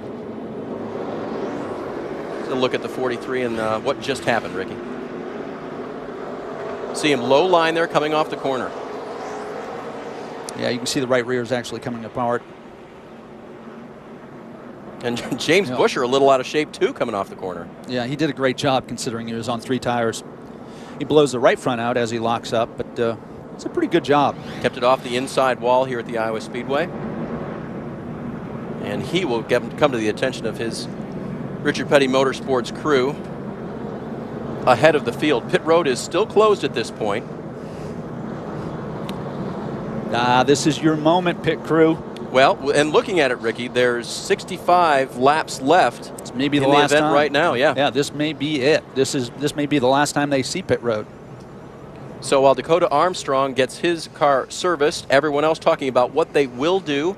So look at the 43 and what just happened, Ricky. See him low line there coming off the corner. Yeah, you can see the right rear is actually coming apart. And James Buescher a little out of shape too coming off the corner. Yeah, he did a great job considering he was on 3 tires. He blows the right front out as he locks up, but it's a pretty good job. Kept it off the inside wall here at the Iowa Speedway. And he will come to the attention of his Richard Petty Motorsports crew ahead of the field. Pit road is still closed at this point. This is your moment, pit crew. Well, and looking at it, Ricky, there's 65 laps left. It's maybe the in last the event time. right now. Yeah. Yeah, this may be it. This may be the last time they see pit road. So while Dakota Armstrong gets his car serviced, everyone else talking about what they will do,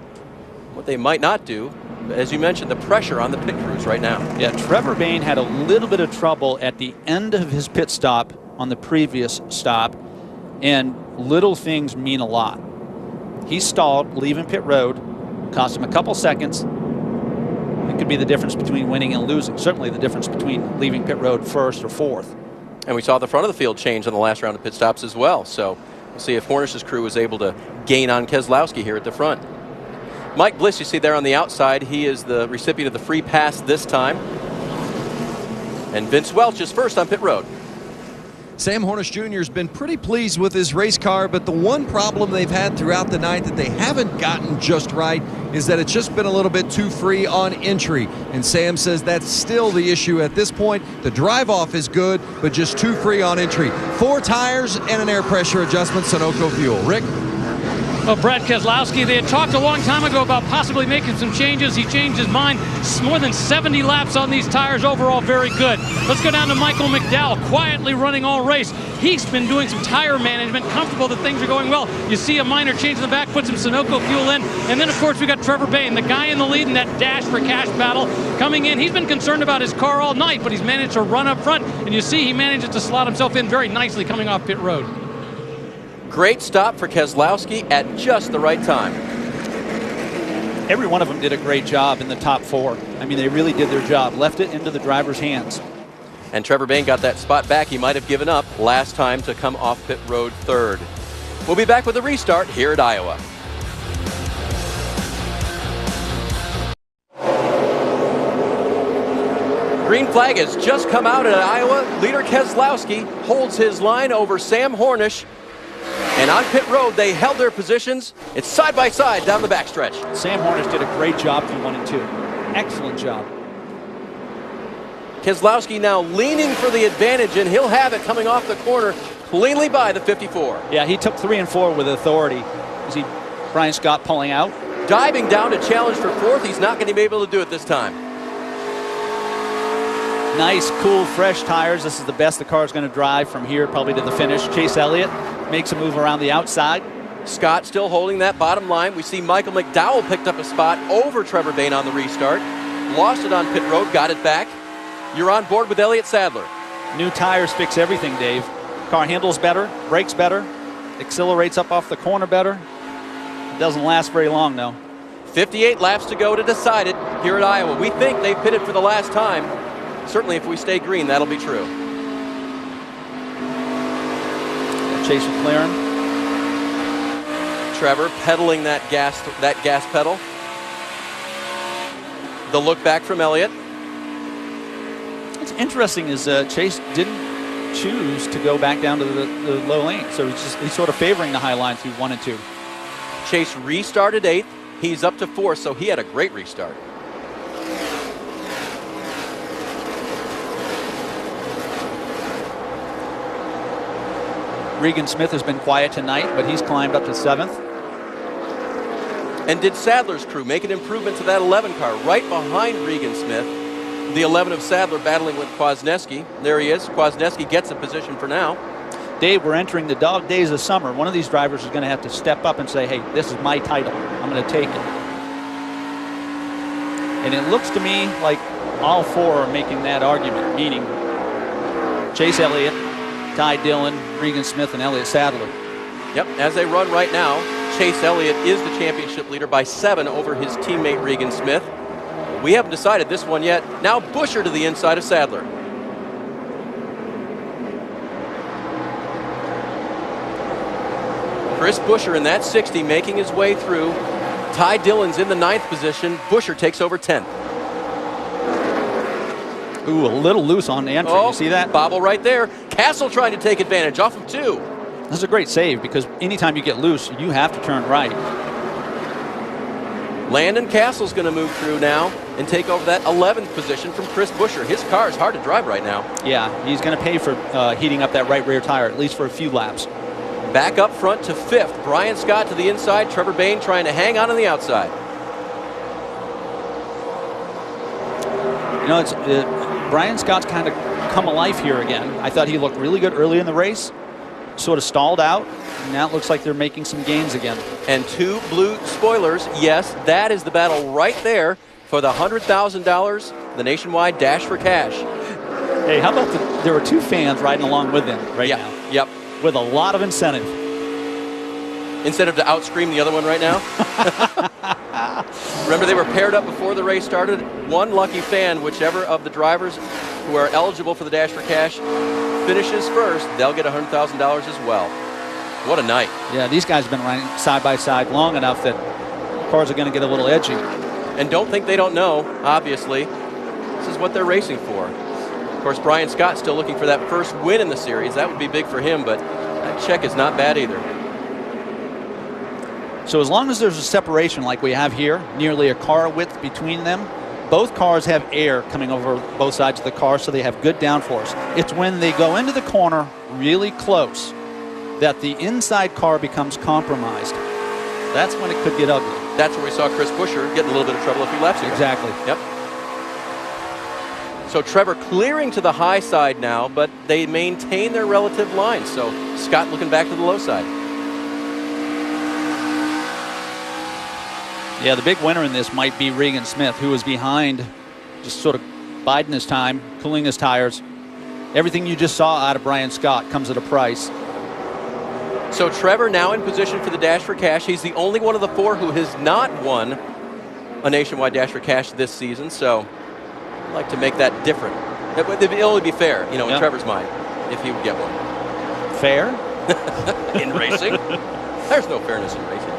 what they might not do. As you mentioned, the pressure on the pit crews right now. Yeah, Trevor Bayne had a little bit of trouble at the end of his pit stop on the previous stop, and little things mean a lot. He stalled leaving pit road, cost him a couple seconds. It could be the difference between winning and losing. Certainly the difference between leaving pit road first or fourth. And we saw the front of the field change on the last round of pit stops as well. So we'll see if Hornish's crew was able to gain on Keselowski here at the front. Mike Bliss, you see there on the outside, he is the recipient of the free pass this time. And Vince Welch is first on pit road. Sam Hornish Jr. has been pretty pleased with his race car, but the one problem they've had throughout the night that they haven't gotten just right is that it's just been a little bit too free on entry. And Sam says that's still the issue at this point. The drive-off is good, but just too free on entry. 4 tires and an air pressure adjustment, Sunoco fuel. Rick? Well, Brad Keselowski, they had talked a long time ago about possibly making some changes. He changed his mind. More than 70 laps on these tires. Overall, very good. Let's go down to Michael McDowell, quietly running all race. He's been doing some tire management, comfortable that things are going well. You see a minor change in the back, put some Sunoco fuel in. And then, of course, we got Trevor Bayne, the guy in the lead in that dash for cash battle, coming in. He's been concerned about his car all night, but he's managed to run up front. And you see he manages to slot himself in very nicely coming off pit road. Great stop for Keselowski at just the right time. Every one of them did a great job in the top 4. I mean, they really did their job. Left it into the driver's hands. And Trevor Bayne got that spot back he might have given up last time to come off pit road third. We'll be back with a restart here at Iowa. Green flag has just come out at Iowa. Leader Keselowski holds his line over Sam Hornish. And on pit road, they held their positions. It's side by side down the backstretch. Sam Hornish did a great job through 1 and 2. Excellent job. Keselowski now leaning for the advantage, and he'll have it coming off the corner cleanly by the 54. Yeah, he took 3 and 4 with authority. You see Brian Scott pulling out. Diving down to challenge for 4th. He's not going to be able to do it this time. Nice, cool, fresh tires. This is the best the car is going to drive from here probably to the finish. Chase Elliott makes a move around the outside. Scott still holding that bottom line. We see Michael McDowell picked up a spot over Trevor Bayne on the restart. Lost it on pit road, got it back. You're on board with Elliott Sadler. New tires fix everything, Dave. Car handles better, brakes better, accelerates up off the corner better. It doesn't last very long, though. 58 laps to go to decide it here at Iowa. We think they've pitted for the last time. Certainly if we stay green, that'll be true. Chase McLaren. Trevor pedaling that gas pedal. The look back from Elliott. What's interesting is Chase didn't choose to go back down to the low lane, so he's sort of favoring the high line through 1 and 2. Chase restarted 8th. He's up to 4th, so he had a great restart. Regan Smith has been quiet tonight, but he's climbed up to 7th. And did Sadler's crew make an improvement to that 11 car right behind Regan Smith? The 11 of Sadler battling with Kwasniewski. There he is. Kwasniewski gets a position for now. Dave, we're entering the dog days of summer. One of these drivers is going to have to step up and say, hey, this is my title. I'm going to take it. And it looks to me like all 4 are making that argument, meaning Chase Elliott, Ty Dillon, Regan Smith, and Elliott Sadler. Yep, as they run right now, Chase Elliott is the championship leader by 7 over his teammate Regan Smith. We haven't decided this one yet. Now Buescher to the inside of Sadler. Chris Buescher in that 60 making his way through. Ty Dillon's in the 9th position. Buescher takes over 10th. Ooh, a little loose on the entry. Oh, you see that? Bobble right there. Castle trying to take advantage off of 2. This is a great save because anytime you get loose, you have to turn right. Landon Castle's going to move through now and take over that 11th position from Chris Buescher. His car is hard to drive right now. Yeah, he's going to pay for heating up that right rear tire, at least for a few laps. Back up front to 5th. Brian Scott to the inside. Trevor Bayne trying to hang on the outside. You know, it's Brian Scott's kind of come alive here again. I thought he looked really good early in the race, sort of stalled out, and now it looks like they're making some gains again. And 2 blue spoilers. Yes, that is the battle right there for the $100,000, the Nationwide Dash for Cash. Hey, how about there were 2 fans riding along with him right now? Yep. With a lot of incentive. Incentive to outscream the other one right now. Remember, they were paired up before the race started. One lucky fan, whichever of the drivers who are eligible for the Dash for Cash finishes first, they'll get $100,000 as well. What a night. Yeah, these guys have been riding side by side long enough that cars are going to get a little edgy. And don't think they don't know, obviously. This is what they're racing for. Of course, Brian Scott still looking for that first win in the series. That would be big for him, but that check is not bad either. So as long as there's a separation like we have here, nearly a car width between them, both cars have air coming over both sides of the car, so they have good downforce. It's when they go into the corner really close that the inside car becomes compromised. That's when it could get ugly. That's where we saw Chris Buescher get in a little bit of trouble a few laps ago. Exactly. Yep. So Trevor clearing to the high side now, but they maintain their relative line. So Scott looking back to the low side. Yeah, the big winner in this might be Regan Smith, who was behind, just sort of biding his time, cooling his tires. Everything you just saw out of Brian Scott comes at a price. So Trevor now in position for the Dash for Cash. He's the only one of the 4 who has not won a Nationwide Dash for Cash this season. So I'd like to make that different. It would only be fair, you know, in Trevor's mind, if he would get one. Fair? In racing? There's no fairness in racing.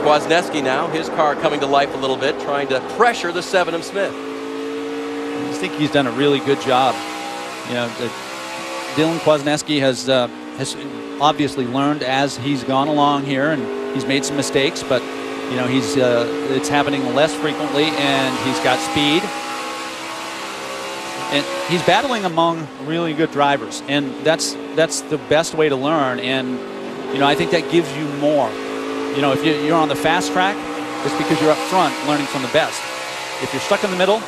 Kwasniewski now, his car coming to life a little bit, trying to pressure the 7 of Smith. I just think he's done a really good job. You know, Dylan Kwasniewski has obviously learned as he's gone along here, and he's made some mistakes, but you know, it's happening less frequently, and he's got speed. And he's battling among really good drivers, and that's the best way to learn. And you know, I think that gives you more. You know, if you're on the fast track, it's because you're up front learning from the best. If you're stuck in the middle,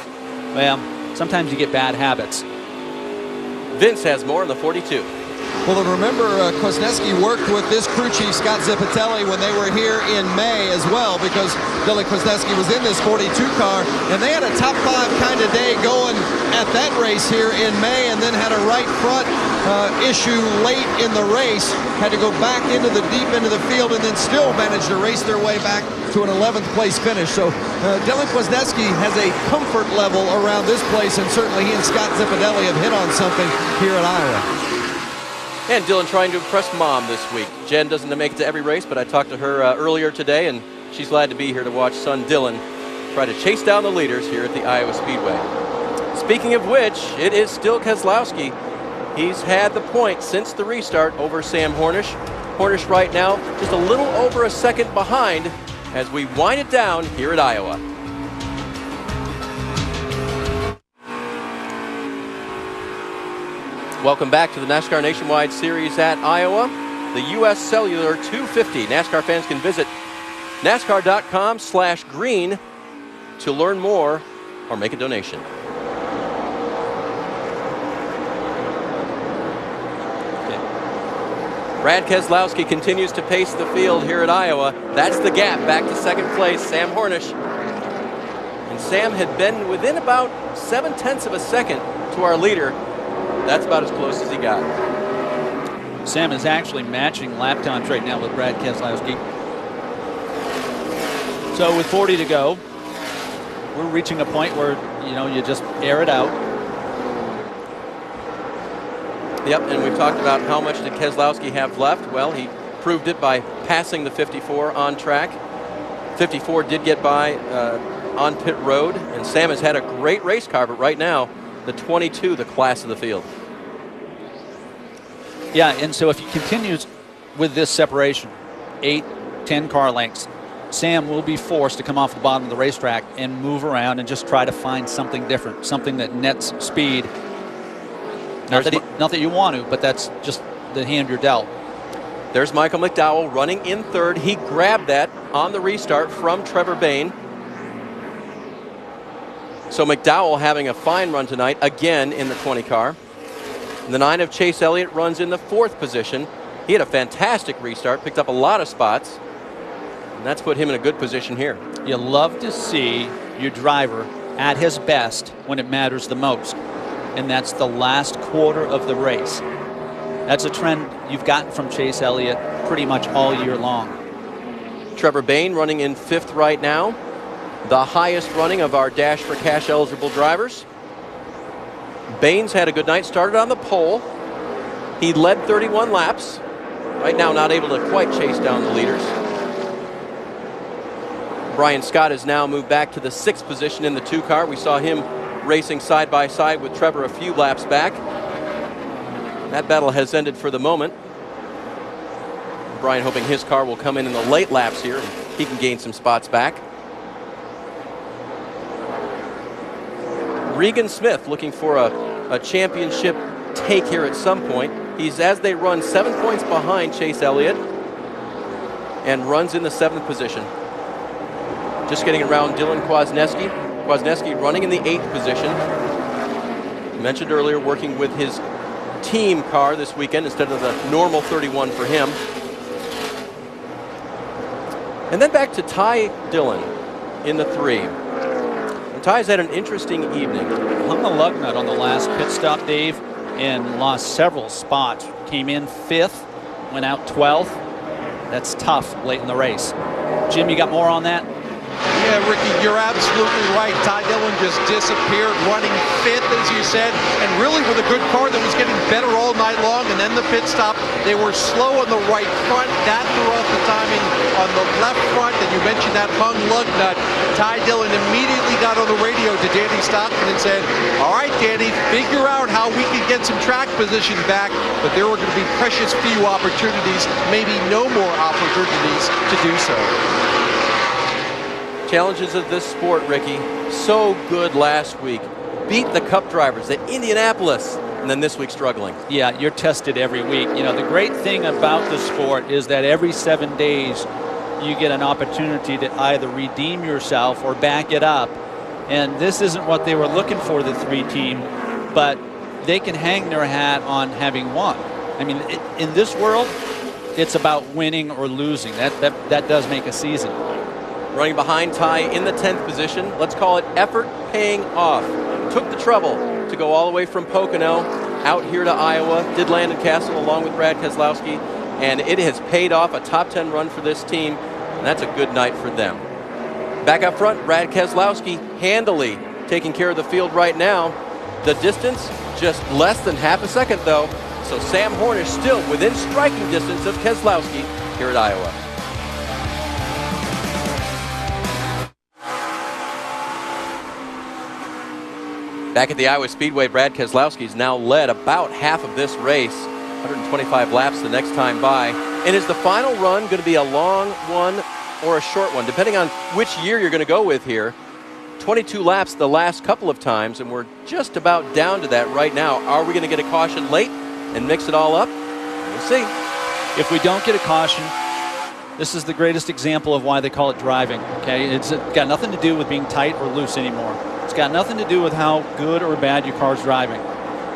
well, sometimes you get bad habits. Vince has more in the 42. Well, and remember, Kwasniewski worked with this crew chief, Scott Zippitelli, when they were here in May as well, because Dylan Kwasniewski was in this 42 car, and they had a top 5 kind of day going at that race here in May, and then had a right front issue late in the race, had to go back into the deep end of the field, and then still managed to race their way back to an 11th place finish. So Dylan Kwasniewski has a comfort level around this place, and certainly he and Scott Zippitelli have hit on something here at Iowa. And Dylan trying to impress Mom this week. Jen doesn't make it to every race, but I talked to her earlier today, and she's glad to be here to watch son Dylan try to chase down the leaders here at the Iowa Speedway. Speaking of which, it is still Keselowski. He's had the point since the restart over Sam Hornish. Hornish right now just a little over a second behind as we wind it down here at Iowa. Welcome back to the NASCAR Nationwide Series at Iowa. The U.S. Cellular 250. NASCAR fans can visit NASCAR.com/green to learn more or make a donation. Brad Keselowski continues to pace the field here at Iowa. That's the gap back to second place, Sam Hornish. And Sam had been within about 0.7 of a second to our leader. That's about as close as he got. Sam is actually matching lap times right now with Brad Keselowski. So with 40 to go, we're reaching a point where, you know, you just air it out. Yep, and we've talked about how much did Keselowski have left. Well, he proved it by passing the 54 on track. 54 did get by on pit road, and Sam has had a great race car, but right now, the 22, the class of the field. Yeah, and so if he continues with this separation, 8-10 car lengths, Sam will be forced to come off the bottom of the racetrack and move around and just try to find something different, something that nets speed. Not that you want to, but that's just the hand you're dealt. There's Michael McDowell running in third. He grabbed that on the restart from Trevor Bayne. So McDowell having a fine run tonight, again in the 20 car. The 9 of Chase Elliott runs in the 4th position. He had a fantastic restart, picked up a lot of spots, and that's put him in a good position here. You love to see your driver at his best when it matters the most, and that's the last quarter of the race. That's a trend you've gotten from Chase Elliott pretty much all year long. Trevor Bayne running in 5th right now, the highest running of our Dash for Cash eligible drivers. Bayne's had a good night, started on the pole. He led 31 laps. Right now not able to quite chase down the leaders. Brian Scott has now moved back to the 6th position in the 2 car. We saw him racing side by side with Trevor a few laps back. That battle has ended for the moment. Brian hoping his car will come in the late laps here and he can gain some spots back. Regan Smith looking for a championship take here at some point. He's, as they run, 7 points behind Chase Elliott and runs in the 7th position. Just getting around Dylan Kwasniewski. Kwasniewski running in the 8th position. Mentioned earlier, working with his team car this weekend instead of the normal 31 for him. And then back to Ty Dillon in the 3. And Ty's had an interesting evening. Hung the lug nut on the last pit stop, Dave, and lost several spots. Came in 5th, went out 12th. That's tough late in the race. Jim, you got more on that? Yeah, Ricky, you're absolutely right. Ty Dillon just disappeared, running 5th, as you said, and really with a good car that was getting better all night long. And then the pit stop, they were slow on the right front. That threw off the timing on the left front. And you mentioned that hung lug nut. Ty Dillon immediately got on the radio to Danny Stockton and said, all right, Danny, figure out how we can get some track position back. But there were going to be precious few opportunities, maybe no more opportunities to do so. Challenges of this sport, Ricky. So good last week. Beat the Cup drivers at Indianapolis, and then this week struggling. Yeah, you're tested every week. You know, the great thing about the sport is that every 7 days you get an opportunity to either redeem yourself or back it up. And this isn't what they were looking for, the 3 team, but they can hang their hat on having won. I mean, in this world, it's about winning or losing. That does make a season. Running behind Ty in the 10th position. Let's call it effort paying off. Took the trouble to go all the way from Pocono out here to Iowa. Did land in Castle along with Brad Keselowski. And it has paid off, a top 10 run for this team. And that's a good night for them. Back up front, Brad Keselowski handily taking care of the field right now. The distance, just less than half a second though. So Sam Hornish still within striking distance of Keselowski here at Iowa. Back at the Iowa Speedway, Brad Keselowski's now led about half of this race, 125 laps the next time by. And is the final run going to be a long one or a short one, depending on which year you're going to go with here? 22 laps the last couple of times, and we're just about down to that right now. Are we going to get a caution late and mix it all up? We'll see. If we don't get a caution, this is the greatest example of why they call it driving, okay? It's got nothing to do with being tight or loose anymore. It's got nothing to do with how good or bad your car's driving.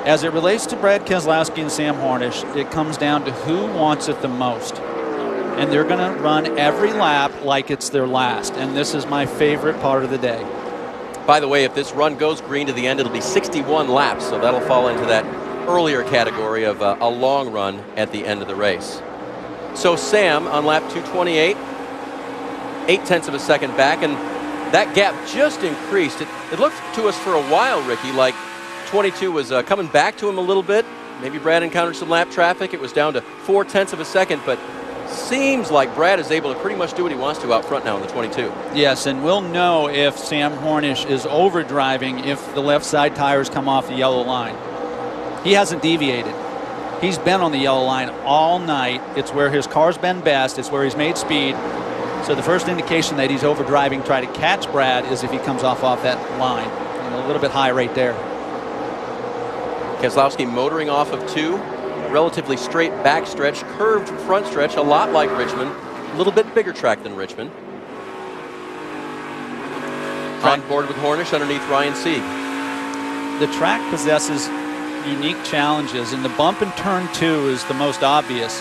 As it relates to Brad Keselowski and Sam Hornish, it comes down to who wants it the most. And they're going to run every lap like it's their last. And this is my favorite part of the day. By the way, if this run goes green to the end, it'll be 61 laps. So that'll fall into that earlier category of a long run at the end of the race. So Sam on lap 228, 0.8 of a second back. And that gap just increased. It looked to us for a while, Ricky, like 22 was coming back to him a little bit. Maybe Brad encountered some lap traffic. It was down to 0.4 of a second, but seems like Brad is able to pretty much do what he wants to out front now in the 22. Yes, and we'll know if Sam Hornish is overdriving if the left side tires come off the yellow line. He hasn't deviated. He's been on the yellow line all night. It's where his car's been best. It's where he's made speed. So the first indication that he's overdriving, try to catch Brad, is if he comes off that line. And a little bit high right there. Keselowski motoring off of 2. Relatively straight backstretch, curved front stretch, a lot like Richmond. A little bit bigger track than Richmond. On board with Hornish underneath Ryan Sieg. The track possesses unique challenges, and the bump in turn 2 is the most obvious.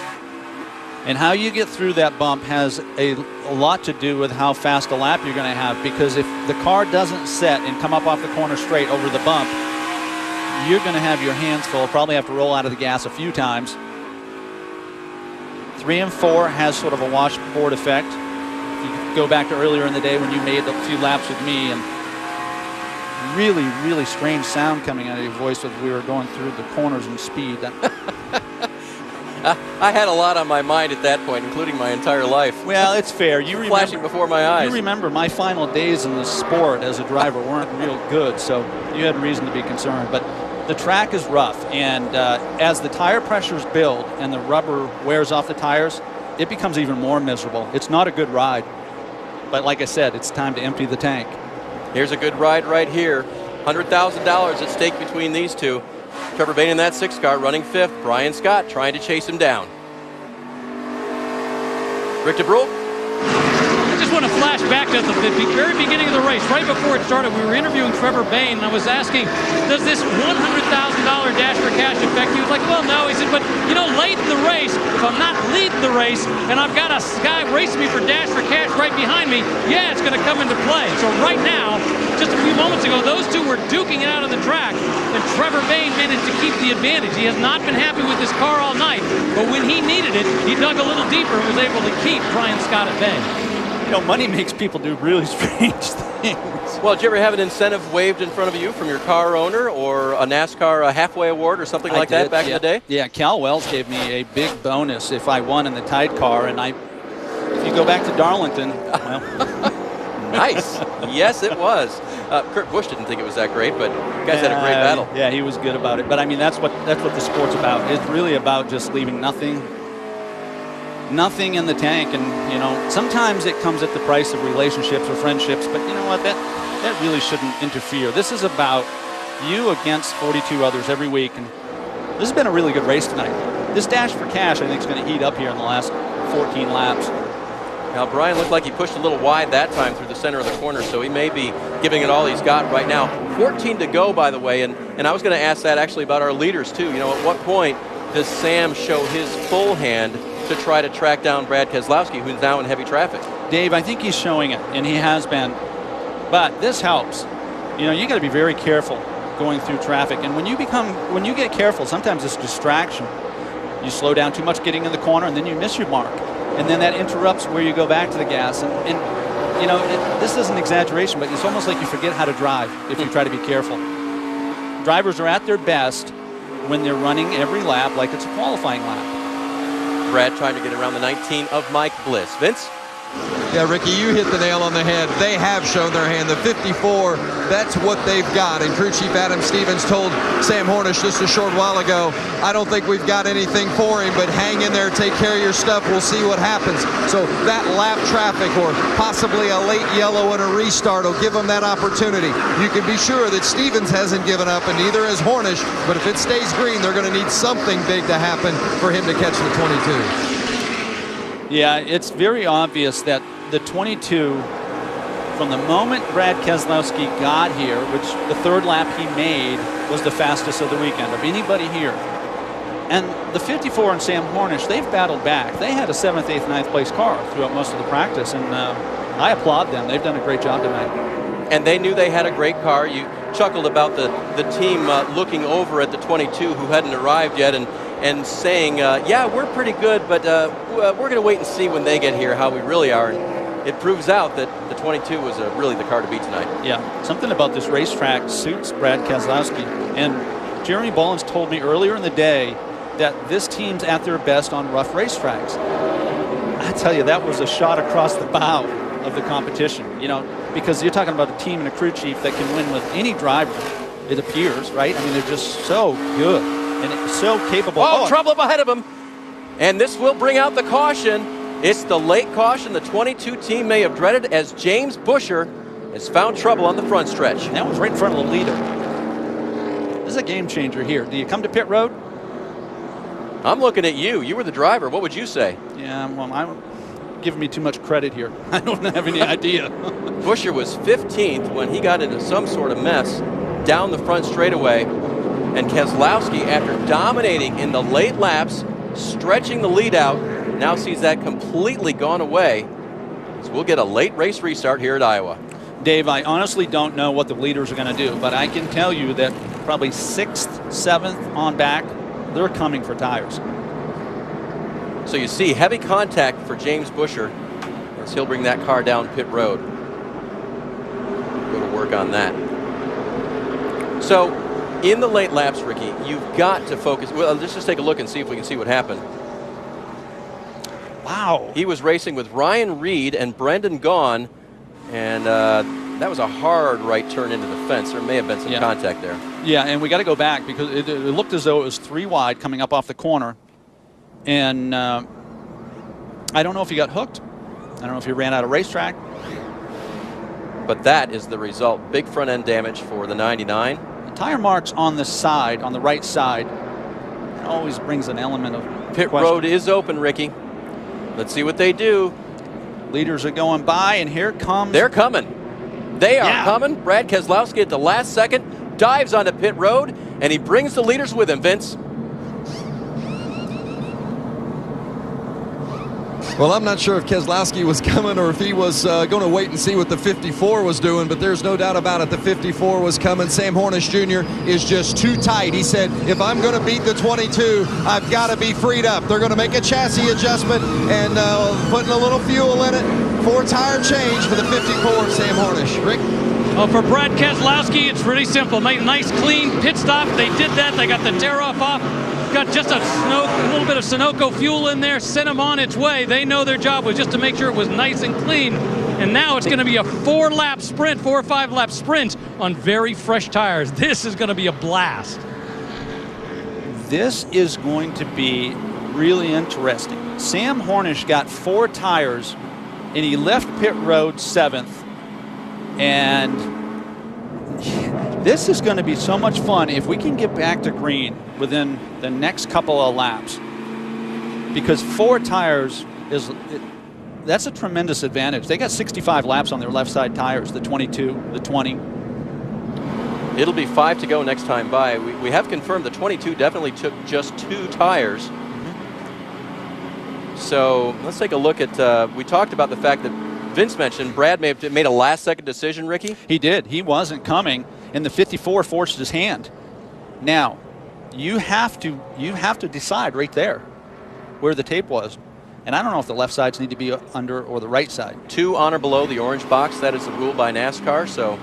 And how you get through that bump has a lot to do with how fast a lap you're going to have, because if the car doesn't set and come up off the corner straight over the bump, you're going to have your hands full, probably have to roll out of the gas a few times. 3 and 4 has sort of a washboard effect. You go back to earlier in the day when you made a few laps with me, and really, really strange sound coming out of your voice as we were going through the corners and speed. I had a lot on my mind at that point, including my entire life. Well, it's fair. You remember, flashing before my eyes. You remember my final days in the sport as a driver weren't real good, so you had reason to be concerned. But the track is rough, and as the tire pressures build and the rubber wears off the tires, it becomes even more miserable. It's not a good ride. But like I said, it's time to empty the tank. Here's a good ride right here. $100,000 at stake between these two. Trevor Bayne in that 6 car running 5th. Brian Scott trying to chase him down. Rick DeBrule. I just want to flash back to the very beginning of the race. Right before it started, we were interviewing Trevor Bayne, and I was asking, does this $100,000 dash for cash affect you? He was like, well, no. He said, but, you know, late in the race, if I'm not leading the race and I've got a guy racing me for dash for cash right behind me, yeah, it's going to come into play. So right now, just a few moments ago, those two were duking it out on the track, and Trevor Bayne managed to keep the advantage. He has not been happy with his car all night, but when he needed it, he dug a little deeper and was able to keep Brian Scott at bay. You know, money makes people do really strange things. Well, did you ever have an incentive waved in front of you from your car owner, or a NASCAR halfway award or something like that back in the day? Yeah, Cal Wells gave me a big bonus if I won in the Tide car, and if you go back to Darlington, well. Nice. Yes, it was. Kurt Busch didn't think it was that great, but you guys had a great battle. Yeah, he was good about it. But I mean, that's what the sport's about. It's really about just leaving nothing in the tank. And you know, sometimes it comes at the price of relationships or friendships. But you know what? That really shouldn't interfere. This is about you against 42 others every week. And this has been a really good race tonight. This dash for cash, I think, is going to heat up here in the last 14 laps. Now, Brian looked like he pushed a little wide that time through the center of the corner, so he may be giving it all he's got right now. 14 to go, by the way, and I was going to ask that actually about our leaders, too. You know, at what point does Sam show his full hand to try to track down Brad Keselowski, who's now in heavy traffic? Dave, I think he's showing it, and he has been. But this helps. You know, you got to be very careful going through traffic, and when you get careful, sometimes it's distraction. You slow down too much getting in the corner, and then you miss your mark. And then that interrupts where you go back to the gas. And you know, this is an exaggeration, but it's almost like you forget how to drive if you try to be careful. Drivers are at their best when they're running every lap like it's a qualifying lap. Brad trying to get around the 19 of Mike Bliss. Vince? Yeah, Ricky, you hit the nail on the head. They have shown their hand. The 54, that's what they've got. And crew chief Adam Stevens told Sam Hornish just a short while ago, I don't think we've got anything for him, but hang in there, take care of your stuff. We'll see what happens. So that lap traffic or possibly a late yellow and a restart will give them that opportunity. You can be sure that Stevens hasn't given up, and neither has Hornish. But if it stays green, they're going to need something big to happen for him to catch the 22. Yeah, it's very obvious that the 22, from the moment Brad Keselowski got here, which the third lap he made was the fastest of the weekend of anybody here. And the 54 and Sam Hornish, they've battled back. They had a 7th, 8th, 9th place car throughout most of the practice, and I applaud them. They've done a great job tonight. And they knew they had a great car. You chuckled about the team looking over at the 22 who hadn't arrived yet and saying, yeah, we're pretty good, but we're going to wait and see when they get here how we really are. And it proves out that the 22 was really the car to beat tonight. Yeah, something about this racetrack suits Brad Keselowski. And Jeremy Bullins told me earlier in the day that this team's at their best on rough racetracks. I tell you, that was a shot across the bow of the competition, you know, because you're talking about a team and a crew chief that can win with any driver, it appears, right? I mean, they're just so good. And it's so capable. Oh, trouble up ahead of him. And this will bring out the caution. It's the late caution the 22 team may have dreaded, as James Buescher has found trouble on the front stretch. And that was right in front of the leader. This is a game changer here. Do you come to pit road? I'm looking at you. You were the driver. What would you say? Yeah, well, giving me too much credit here. I don't have any idea. Buescher was 15th when he got into some sort of mess down the front straightaway. And Keselowski, after dominating in the late laps, stretching the lead out, now sees that completely gone away. So we'll get a late race restart here at Iowa. Dave, I honestly don't know what the leaders are going to do, but I can tell you that probably 6th, 7th on back, they're coming for tires. So you see heavy contact for James Buescher as he'll bring that car down pit road. Go to work on that. So in the late laps, Ricky, you've got to focus. Well, let's just take a look and see if we can see what happened. Wow. He was racing with Ryan Reed and Brendan Gaughan, and that was a hard right turn into the fence. There may have been some contact there. Yeah, and we got to go back because it looked as though it was 3 wide coming up off the corner. And I don't know if he got hooked. I don't know if he ran out of racetrack. But that is the result. Big front end damage for the 99. The tire marks on the side, on the right side, always brings an element of pit question. Road is open, Ricky. Let's see what they do. Leaders are going by, and here comes... They're coming. They are coming. Brad Keselowski at the last second dives onto pit road, and he brings the leaders with him, Vince. Well, I'm not sure if Keselowski was coming or if he was going to wait and see what the 54 was doing, but there's no doubt about it. The 54 was coming. Sam Hornish Jr. is just too tight. He said, if I'm going to beat the 22, I've got to be freed up. They're going to make a chassis adjustment and putting a little fuel in it. 4-tire change for the 54, Sam Hornish. Rick? Well, for Brad Keselowski, it's really simple. Make a nice, clean pit stop. They did that. They got the tear-off off. Got just a little bit of Sunoco fuel in there, sent them on its way. They know their job was just to make sure it was nice and clean. And now it's going to be a 4-lap sprint, 4 or 5-lap sprint on very fresh tires. This is going to be a blast. This is going to be really interesting. Sam Hornish got 4 tires, and he left pit road 7th. And this is going to be so much fun if we can get back to green within the next couple of laps, because 4 tires that's a tremendous advantage. They got 65 laps on their left side tires, the 22, the 20. It'll be 5 to go next time by. We have confirmed the 22 definitely took just 2 tires. So let's take a look at, we talked about the fact that Vince mentioned Brad may have made a last-second decision, Ricky? He did. He wasn't coming, and the 54 forced his hand. Now, you have to decide right there where the tape was. And I don't know if the left sides need to be under or the right side. 2 on or below the orange box. That is the rule by NASCAR, so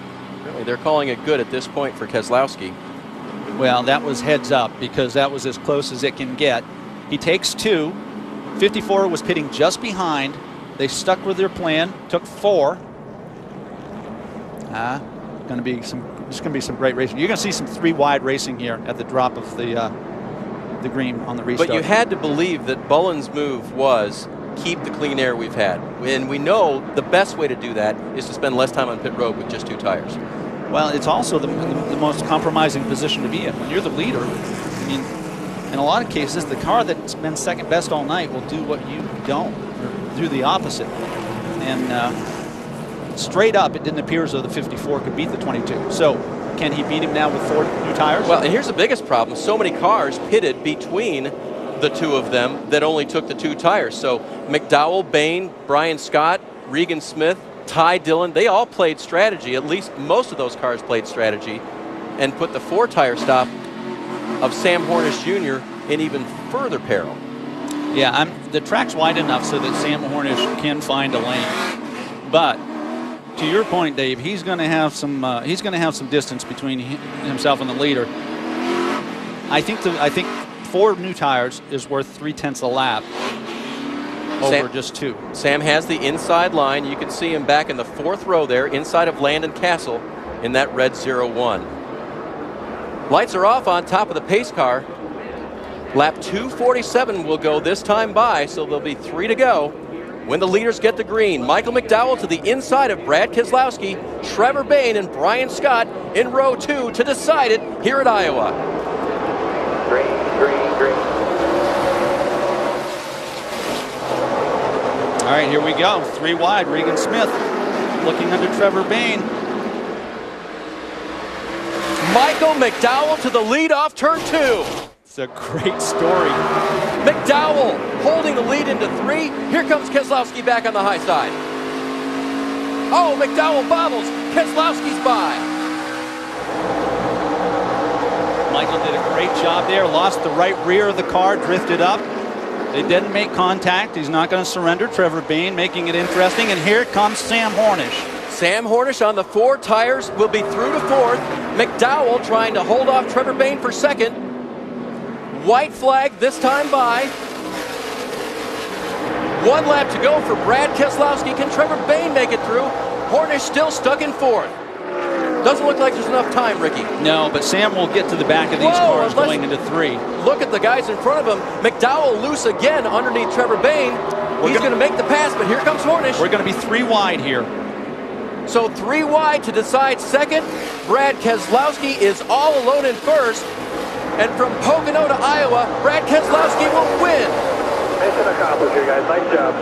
really they're calling it good at this point for Keselowski. Well, that was heads up because that was as close as it can get. He takes 2. 54 was pitting just behind. They stuck with their plan, took 4. It's going to be some great racing. You're going to see some 3 wide racing here at the drop of the green on the restart. But you had to believe that Bullen's move was keep the clean air we've had. And we know the best way to do that is to spend less time on pit road with just 2 tires. Well, it's also the most compromising position to be in. When you're the leader, I mean, in a lot of cases, the car that's been second best all night will do what you don't, or do the opposite. And straight up, it didn't appear as though the 54 could beat the 22. So can he beat him now with 4 new tires? Well, and here's the biggest problem. So many cars pitted between the 2 of them that only took the 2 tires. So McDowell, Bain, Brian Scott, Regan Smith, Ty Dillon, they all played strategy. At least most of those cars played strategy and put the 4-tire stop of Sam Hornish Jr. in even further peril. Yeah, the track's wide enough so that Sam Hornish can find a lane. But to your point, Dave, he's going to have some distance between himself and the leader. I think 4 new tires is worth 3/10 a lap over just 2. Sam has the inside line. You can see him back in the 4th row there, inside of Landon Castle in that red 01. Lights are off on top of the pace car. Lap 247 will go this time by, so there'll be 3 to go. When the leaders get the green, Michael McDowell to the inside of Brad Keselowski, Trevor Bain and Brian Scott in row 2 to decide it here at Iowa. Green. All right, here we go. 3 wide, Regan Smith looking under Trevor Bayne. Michael McDowell to the lead off turn 2. It's a great story. McDowell holding the lead into 3. Here comes Keselowski back on the high side. Oh, McDowell bobbles. Keselowski's by. Michael did a great job there. Lost the right rear of the car, drifted up. They didn't make contact. He's not going to surrender. Trevor Bayne making it interesting. And here comes Sam Hornish. Sam Hornish on the 4 tires will be through to 4th. McDowell trying to hold off Trevor Bayne for 2nd. White flag this time by. 1 lap to go for Brad Keselowski. Can Trevor Bayne make it through? Hornish still stuck in 4th. Doesn't look like there's enough time, Ricky. No, but Sam will get to the back of these cars going into 3. Look at the guys in front of him. McDowell loose again underneath Trevor Bayne. He's going to make the pass, but here comes Hornish. We're going to be 3 wide here. So 3 wide to decide 2nd. Brad Keselowski is all alone in 1st. And from Pocono to Iowa, Brad Keselowski will win. Mission accomplished here, guys. Nice job.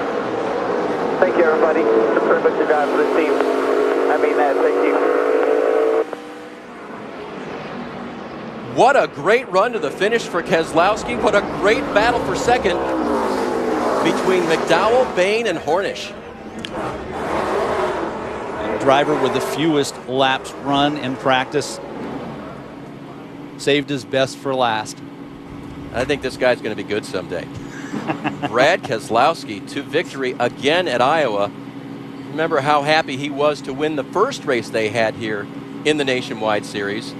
Thank you, everybody. It's a privilege to drive for this team. I mean that. Thank you. What a great run to the finish for Keselowski. What a great battle for 2nd between McDowell, Bayne, and Hornish. Driver with the fewest laps run in practice. Saved his best for last. I think this guy's going to be good someday. Brad Keselowski to victory again at Iowa. Remember how happy he was to win the first race they had here in the Nationwide Series.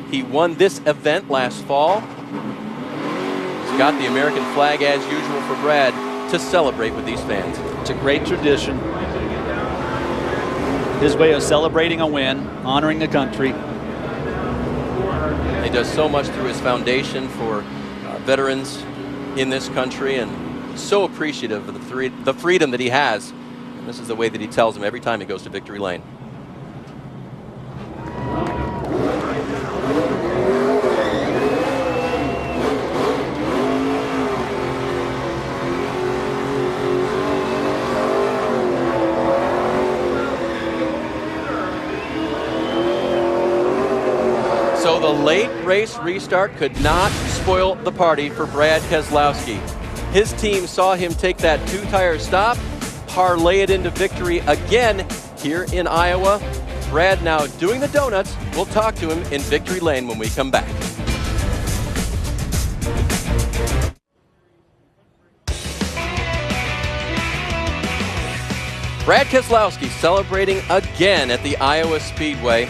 He won this event last fall. He's got the American flag as usual for Brad to celebrate with these fans. It's a great tradition. His way of celebrating a win, honoring the country. He does so much through his foundation for veterans in this country, and so appreciative of the freedom that he has. And this is the way that he tells them every time he goes to victory lane. So the late race restart could not spoil the party for Brad Keselowski. His team saw him take that 2-tire stop, parlay it into victory again here in Iowa. Brad now doing the donuts. We'll talk to him in victory lane when we come back. Brad Keselowski celebrating again at the Iowa Speedway.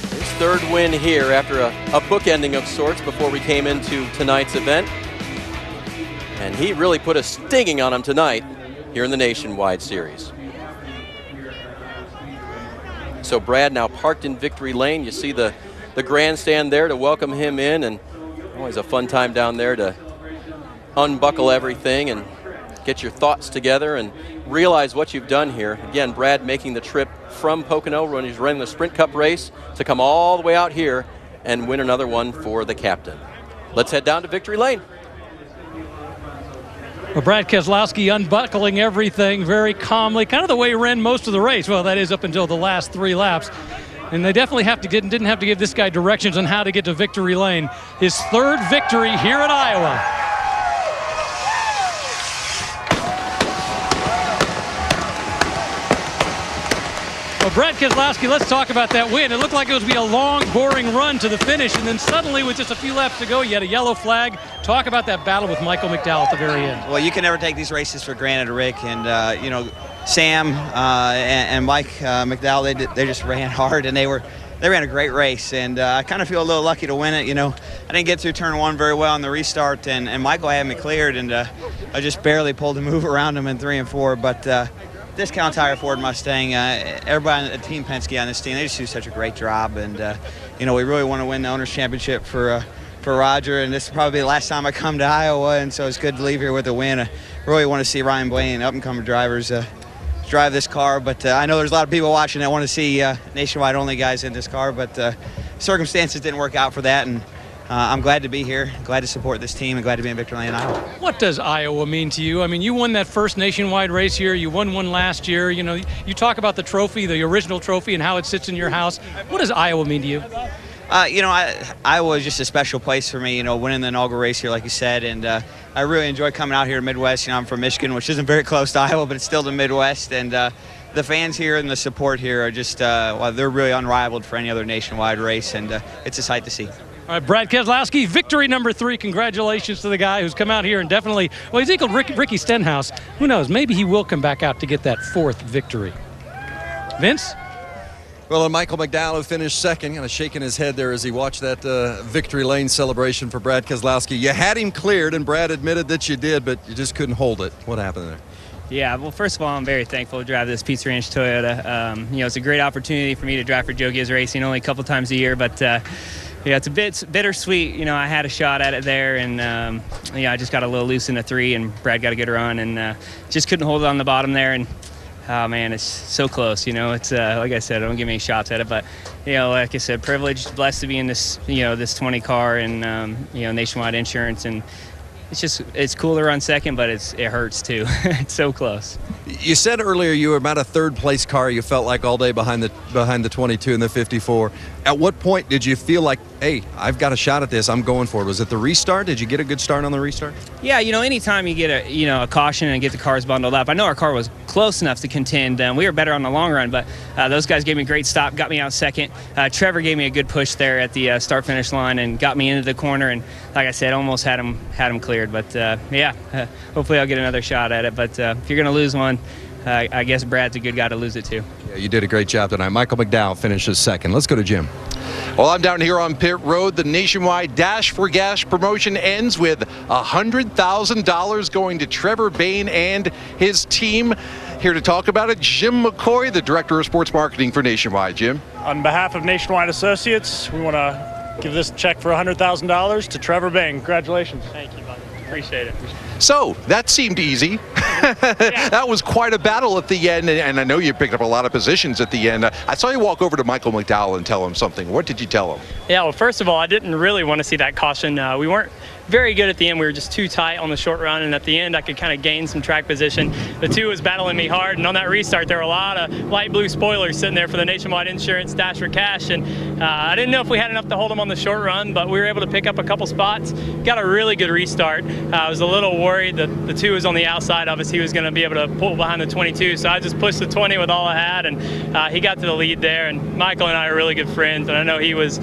His 3rd win here after a bookending of sorts before we came into tonight's event. And he really put a stinging on him tonight here in the Nationwide Series. So Brad now parked in victory lane. You see the grandstand there to welcome him in, and always a fun time down there to unbuckle everything and get your thoughts together and realize what you've done here. Again, Brad making the trip from Pocono when he's running the Sprint Cup race to come all the way out here and win another one for the captain. Let's head down to victory lane. Well, Brad Keselowski unbuckling everything very calmly, kind of the way he ran most of the race. Well, that is up until the last 3 laps. And they definitely didn't have to give this guy directions on how to get to victory lane. His 3rd victory here at Iowa. Well, Brad Keselowski, let's talk about that win. It looked like it was going to be a long, boring run to the finish, and then suddenly, with just a few laps to go, you had a yellow flag. Talk about that battle with Michael McDowell at the very end. Well, you can never take these races for granted, Rick, and you know, Sam and Mike McDowell, they just ran hard, and they ran a great race, and I kind of feel a little lucky to win it. You know, I didn't get through turn 1 very well on the restart, and Michael had me cleared, and I just barely pulled a move around him in 3 and 4, but Discount Tire Ford Mustang, everybody on the Team Penske on this team, they just do such a great job, and you know, we really want to win the Owners' Championship for Roger, and this is probably the last time I come to Iowa, and so it's good to leave here with a win. I really want to see Ryan Blaney and up-and-coming drivers drive this car, but I know there's a lot of people watching that want to see nationwide only guys in this car, but circumstances didn't work out for that, and I'm glad to be here, glad to support this team, and glad to be in Victory Lane, Iowa. What does Iowa mean to you? I mean, you won that first nationwide race here. You won one last year. You know, you talk about the trophy, the original trophy, and how it sits in your house. What does Iowa mean to you? Iowa is just a special place for me, winning the inaugural race here, like you said, and I really enjoy coming out here to Midwest. I'm from Michigan, which isn't very close to Iowa, but it's still the Midwest, and the fans here and the support here are just, they're really unrivaled for any other nationwide race, and it's a sight to see. All right, Brad Keselowski, victory number 3. Congratulations to the guy who's come out here and definitely, well, he's equaled Ricky Stenhouse. Who knows, maybe he will come back out to get that 4th victory. Vince? Well, and Michael McDowell, who finished second, kind of shaking his head there as he watched that victory lane celebration for Brad Keselowski. You had him cleared, and Brad admitted that you did, but you just couldn't hold it. What happened there? Yeah, well, first of all, I'm very thankful to drive this Pizza Ranch Toyota. It's a great opportunity for me to drive for Joe Gibbs Racing only a couple times a year, but it's a bit bittersweet. I had a shot at it there, and I just got a little loose in the 3, and Brad got a good run, and just couldn't hold it on the bottom there, and oh man, it's so close. It's like I said, I don't give many shots at it, but like I said, privileged, blessed to be in this this 20 car and nationwide insurance, and it's cool to run second, but it hurts too. It's so close. You said earlier you were about a 3rd place car, you felt like, all day behind the 22 and the 54. At what point did you feel like, hey, I've got a shot at this, I'm going for it? Was it the restart? Did you get a good start on the restart? Yeah, anytime you get a caution and get the cars bundled up, I know our car was close enough to contend. We were better on the long run, but those guys gave me a great stop, got me out second. Trevor gave me a good push there at the start-finish line and got me into the corner, and like I said, almost had him cleared. But hopefully I'll get another shot at it. But if you're going to lose one, I guess Brad's a good guy to lose it too. Yeah, you did a great job tonight. Michael McDowell finishes second. Let's go to Jim. Well, I'm down here on pit road. The nationwide Dash for Gas promotion ends with $100,000 going to Trevor Bain and his team. Here to talk about it, Jim McCoy, the Director of Sports Marketing for Nationwide. Jim? On behalf of Nationwide Associates, we want to give this check for $100,000 to Trevor Bain. Congratulations. Thank you, buddy. Appreciate it. So, that seemed easy. That was quite a battle at the end, and I know you picked up a lot of positions at the end. I saw you walk over to Michael McDowell and tell him something. What did you tell him? Yeah, well, first of all, I didn't really want to see that caution. We weren't very good at the end. We were just too tight on the short run, and at the end I could kind of gain some track position. The 2 was battling me hard, and on that restart there were a lot of light blue spoilers sitting there for the Nationwide Insurance Dash for Cash, and I didn't know if we had enough to hold them on the short run, but we were able to pick up a couple spots. Got a really good restart. I was a little worried that the 2 was on the outside of us. He was going to be able to pull behind the 22, so I just pushed the 20 with all I had, and he got to the lead there, and Michael and I are really good friends, and I know he was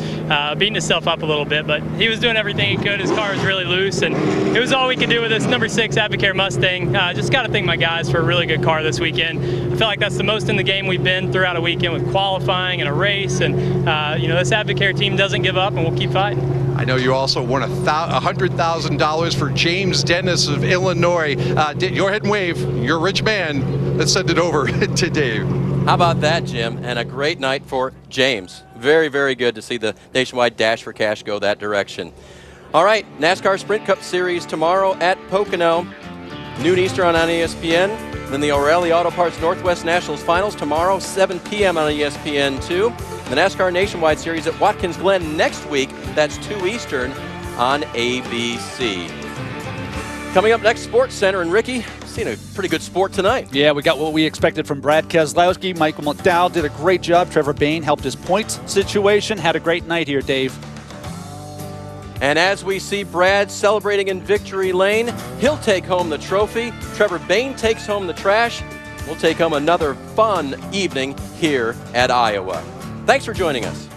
beating himself up a little bit, but he was doing everything he could. His car was really loose, and it was all we could do with this number 6 Advocare Mustang. Just got to thank my guys for a really good car this weekend. I feel like that's the most in the game we've been throughout a weekend with qualifying and a race, and this Advocare team doesn't give up, and we'll keep fighting. I know you also won $100,000 for James Dennis of Illinois. Go ahead and wave. You're a rich man. Let's send it over to Dave. How about that, Jim? And a great night for James. Very, very good to see the Nationwide Dash for Cash go that direction. All right, NASCAR Sprint Cup Series tomorrow at Pocono, noon Eastern on ESPN. Then the O'Reilly Auto Parts Northwest Nationals Finals tomorrow, 7 p.m. on ESPN2. The NASCAR Nationwide Series at Watkins Glen next week. That's 2 Eastern on ABC. Coming up next, Sports Center. And Ricky, seen a pretty good sport tonight. Yeah, we got what we expected from Brad Keselowski. Michael McDowell did a great job. Trevor Bain helped his points situation. Had a great night here, Dave. And as we see Brad celebrating in victory lane, he'll take home the trophy. Trevor Bain takes home the trash. We'll take home another fun evening here at Iowa. Thanks for joining us.